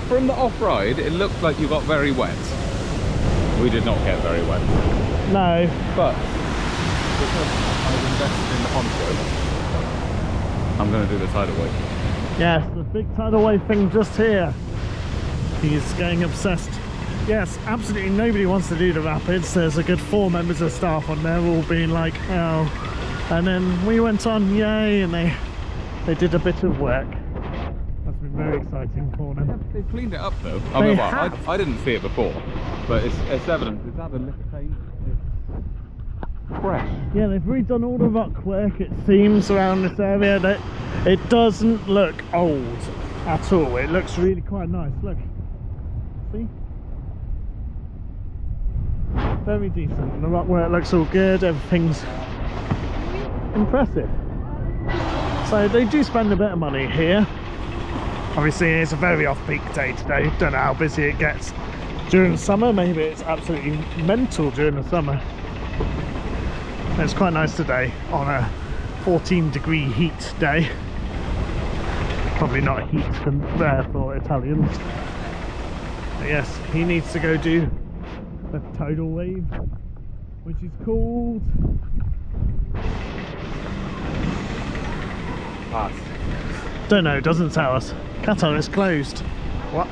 From the off-ride, it looked like you got very wet. We did not get very wet. No. But because I've invested in the poncho, I'm going to do the tidal wave. Yes, the big tidal wave thing just here. He's getting obsessed. Yes, absolutely nobody wants to do the rapids. There's a good 4 members of staff on there all being like, oh. And then we went on, yay, and they did a bit of work. That's been very exciting for them. They've cleaned it up though. I mean, well, I didn't see it before, but it's evident. It's had a lift change. It's fresh. Yeah, they've redone all the rock work, it seems, around this area. That it doesn't look old at all. It looks really quite nice. Look. See? Very decent. The rock work looks all good. Everything's impressive. So they do spend a bit of money here. Obviously it's a very off-peak day today. Don't know how busy it gets during the summer. Maybe it's absolutely mental during the summer. It's quite nice today on a 14-degree heat day. Probably not heat there for Italians. But yes, he needs to go do the tidal wave, which is called... Pass. Don't know, it doesn't tell us. Qatar is closed. What?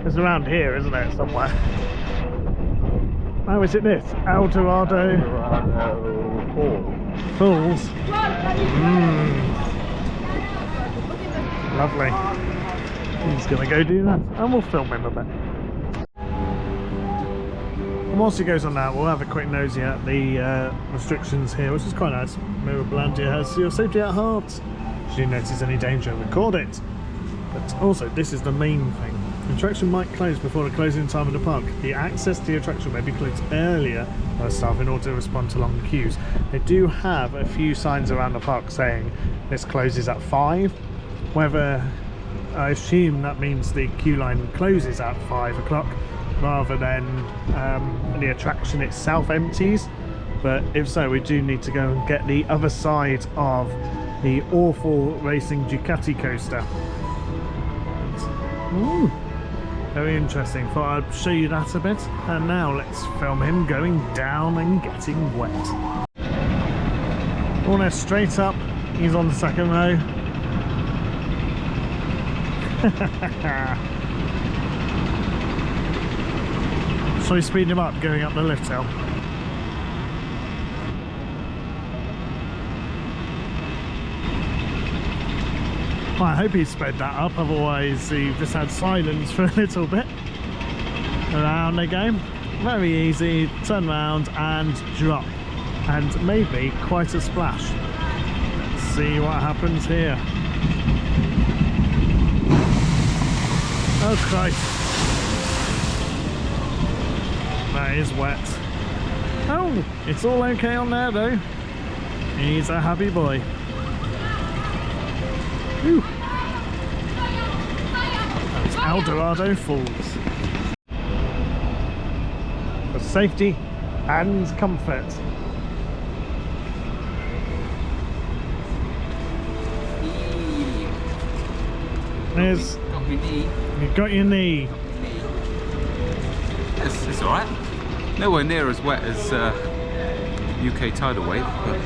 It's around here, isn't it, somewhere? Oh, is it this? El Dorado Falls. Lovely. He's gonna go do that, and we'll film him a bit. And whilst he goes on that, we'll have a quick nosy at the restrictions here, which is quite nice. Mirabilandia has your safety at heart. Should you notice any danger, record it. But also, this is the main thing. The attraction might close before the closing time of the park. The access to the attraction may be closed earlier by staff in order to respond to long queues. They do have a few signs around the park saying this closes at 5. Whether, I assume that means the queue line closes at 5 o'clock rather than the attraction itself empties. But if so, we do need to go and get the other side of the awful racing Ducati coaster. Ooh. Very interesting. Thought I'd show you that a bit. And now let's film him going down and getting wet. Almost straight up. He's on the second row. So we speed him up going up the lift hill. Well, I hope he sped that up, otherwise he just had silence for a little bit. Around they go. Very easy, turn round and drop. And maybe quite a splash. Let's see what happens here. Oh Christ. That is wet. Oh, it's all okay on there though. He's a happy boy. Whew. That's El Dorado Falls. For safety and comfort. There's... Got my knee. You got your knee. It's alright. Nowhere near as wet as UK tidal wave, but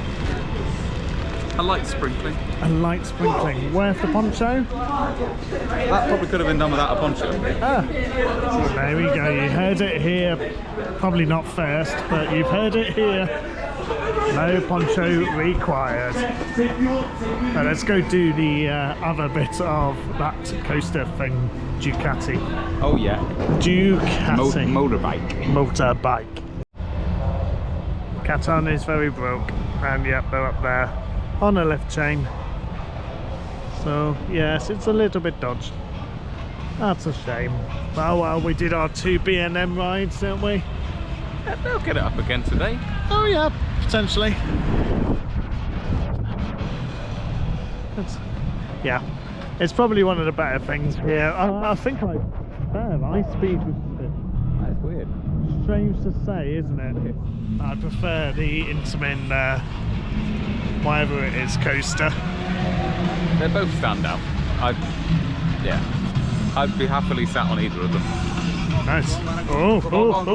a light sprinkling. A light sprinkling. Where's the poncho? That probably could have been done without a poncho. Ah, there we go. You heard it here. Probably not first, but you've heard it here. No poncho required. Now let's go do the other bit of that coaster thing. Ducati. Oh yeah. Ducati. Motorbike. Motorbike. Qatar is very broke, and yep, they're up there on a lift chain. So yes, it's a little bit dodged. That's a shame. But oh well, we did our 2 B&M rides, didn't we? Yeah, they'll get it up again today. Oh yeah, potentially. Yeah, it's probably one of the better things here. I think I prefer high speed with it. That's weird. Strange to say, isn't it? I prefer the Intamin, whatever it is, coaster. They both stand out. I'd be happily sat on either of them. Nice. Oh, flog.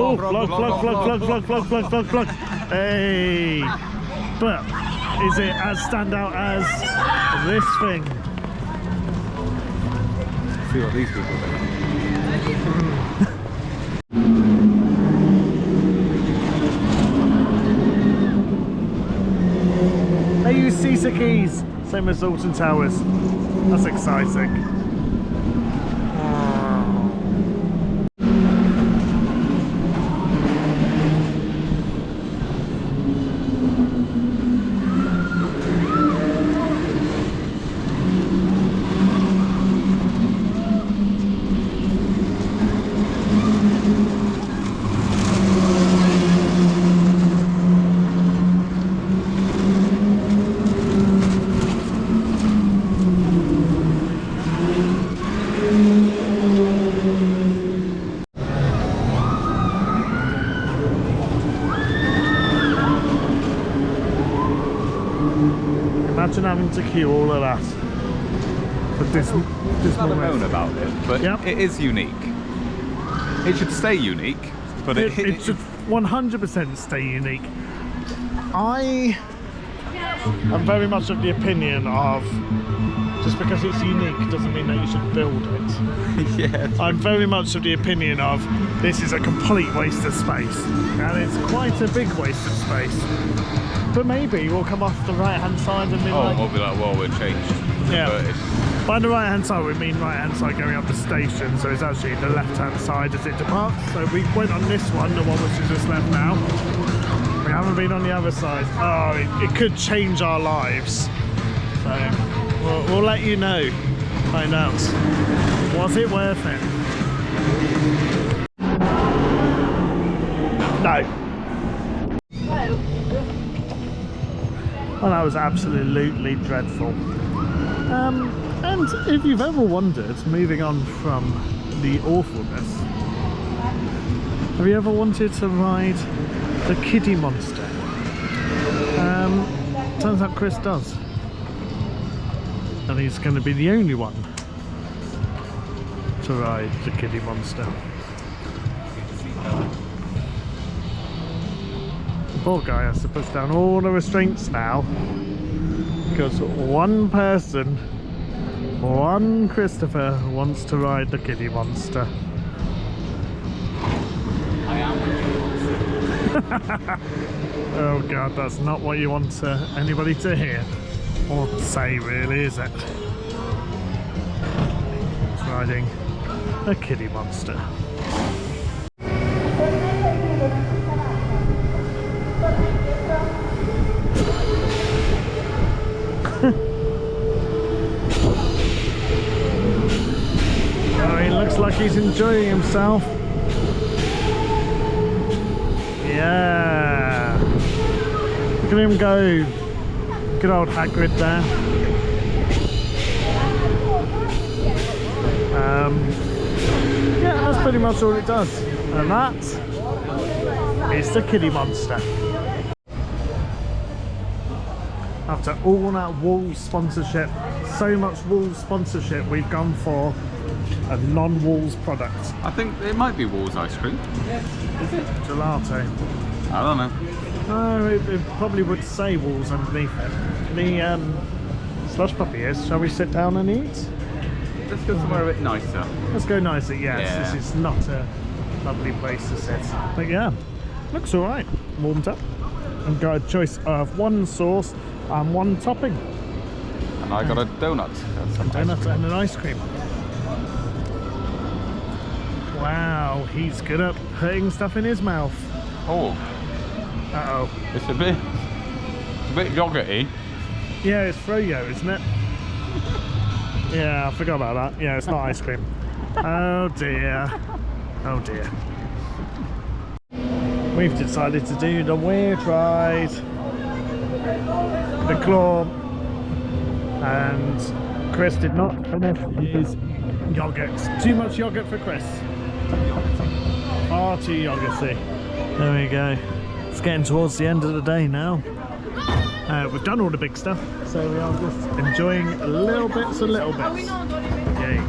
Hey! But is it as standout as this thing? Let's see what these people do. They use CISA keys, same as Alton Towers. That's exciting. Imagine having to queue all of that. for There's dismal not a moan race. about it, but Yep. it is unique. It should stay unique, but It should 100% stay unique. I am very much of the opinion of just because it's unique doesn't mean that you should build it. yeah. I'm very much of the opinion of this is a complete waste of space, and it's quite a big waste of space. But maybe we'll come off the right hand side and be like, we'll be like, well, we're changed. yeah. Converted. By the right hand side we mean right hand side going up the station, so it's actually the left hand side as it departs. So we went on this one, the one which is just left now. We haven't been on the other side. Oh, it could change our lives. So we'll let you know. Find out. Was it worth it? No. Well, that was absolutely dreadful. And if you've ever wondered, moving on from the awfulness, have you ever wanted to ride the kiddie monster? Turns out Chris does. And he's going to be the only one to ride the kiddie monster. The poor guy has to push down all the restraints now because one person, one Christopher, wants to ride the kiddie monster. Oh god, that's not what you want anybody to hear or say, really, is it? It's riding a kiddie monster. Oh, he looks like he's enjoying himself. Yeah. Look at him go. Good old Hagrid there. Yeah, that's pretty much all it does. And that is the kiddie monster. After all that wool sponsorship, so much wool sponsorship, we've gone for a non-Wolves product. I think it might be Wolves ice cream. Is it? Gelato. I don't know. Oh, it probably would say Wolves underneath it. The slush puppy is. Shall we sit down and eat? Let's go somewhere a bit nicer. Let's go nicer, yes. Yeah. This is not a lovely place to sit. But yeah, looks alright. Warmed up. And got a choice of one sauce and one topping. And I got a donut. A donut and an ice cream. Wow, he's good at putting stuff in his mouth. Oh, Uh-oh. it's a bit yogurty. Yeah, it's froyo, isn't it? Yeah, I forgot about that. Yeah, it's not ice cream. Oh dear. Oh dear. We've decided to do the weird ride. The claw. And Chris did not finish his yogurt. Too much yogurt for Chris. Far too yogurty. There we go. It's getting towards the end of the day now. We've done all the big stuff, so we are just enjoying little bits and little bits. Yay.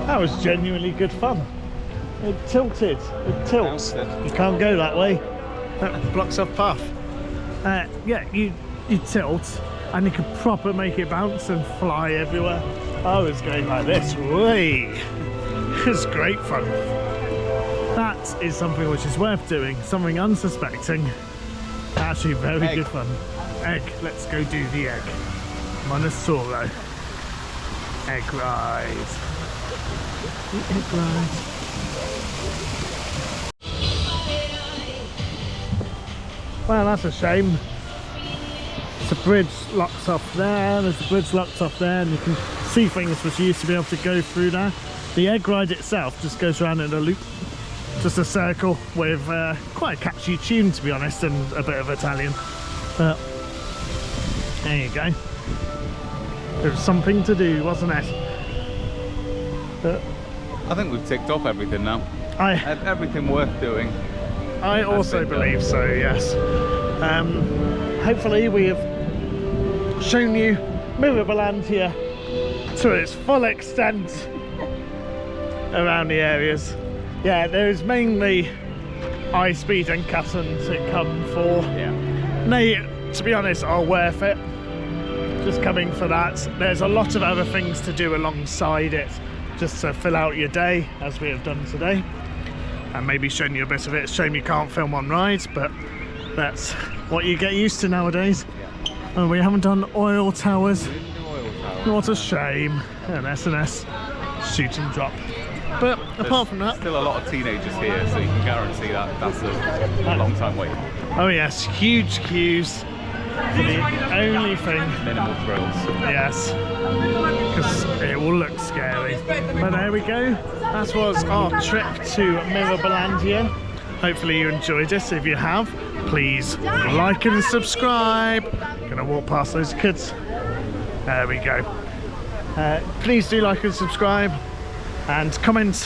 That was genuinely good fun. It tilted. It tilts. You can't go that way. That blocks off path. Yeah, you tilt and you can proper make it bounce and fly everywhere. I was going like this. Whee! It's great fun. That is something which is worth doing, something unsuspecting. Actually very good fun. Egg, let's go do the egg. Montessori. Egg ride. The egg ride. Well, that's a shame. The bridge locks off there, there's a bridge locked off there, and you can see things which you used to be able to go through there. The egg ride itself just goes around in a loop. Just a circle with quite a catchy tune, to be honest, and a bit of Italian. But there you go. There was something to do, wasn't it? But I think we've ticked off everything now. Everything worth doing. I also believe so, yes. Hopefully we have shown you Mirabilandia to its full extent around the areas. Yeah, there's mainly high speed and cuttons that come for. Yeah. They, to be honest, are worth it. Just coming for that. There's a lot of other things to do alongside it, just to fill out your day, as we have done today. And maybe showing you a bit of it. It's a shame you can't film on rides, but that's what you get used to nowadays. Oh, we haven't done oil towers. What a shame. An S&S shoot and drop. But apart from that, still a lot of teenagers here, so you can guarantee that that's a long time wait. oh yes, huge queues for the only thing. Minimal thrills. Yes, because it will look scary. But there we go. That was our trip to Mirabilandia. Hopefully you enjoyed it. If you have, please like and subscribe. Gonna walk past those kids. There we go. Please do like and subscribe. And comment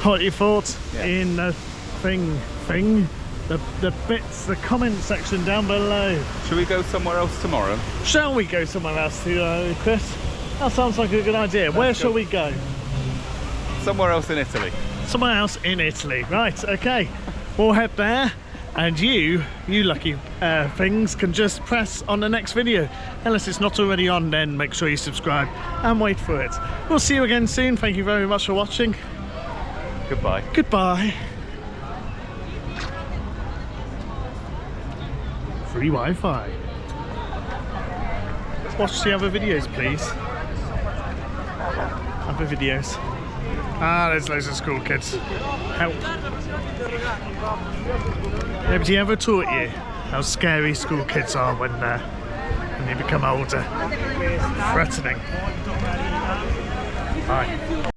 what you thought in the the bits, the comment section down below. Should we go somewhere else tomorrow? Shall we go somewhere else, Chris? That sounds like a good idea. Where shall we go? Somewhere else in Italy. Somewhere else in Italy. Right, okay. We'll head there. And you lucky things, can just press on the next video. Unless it's not already on, then make sure you subscribe and wait for it. We'll see you again soon. Thank you very much for watching. Goodbye. Goodbye. Free Wi-Fi. Watch the other videos, please. Other videos. Ah, there's loads of school kids. Help. Nobody ever taught you how scary school kids are when they become older. Threatening. Bye.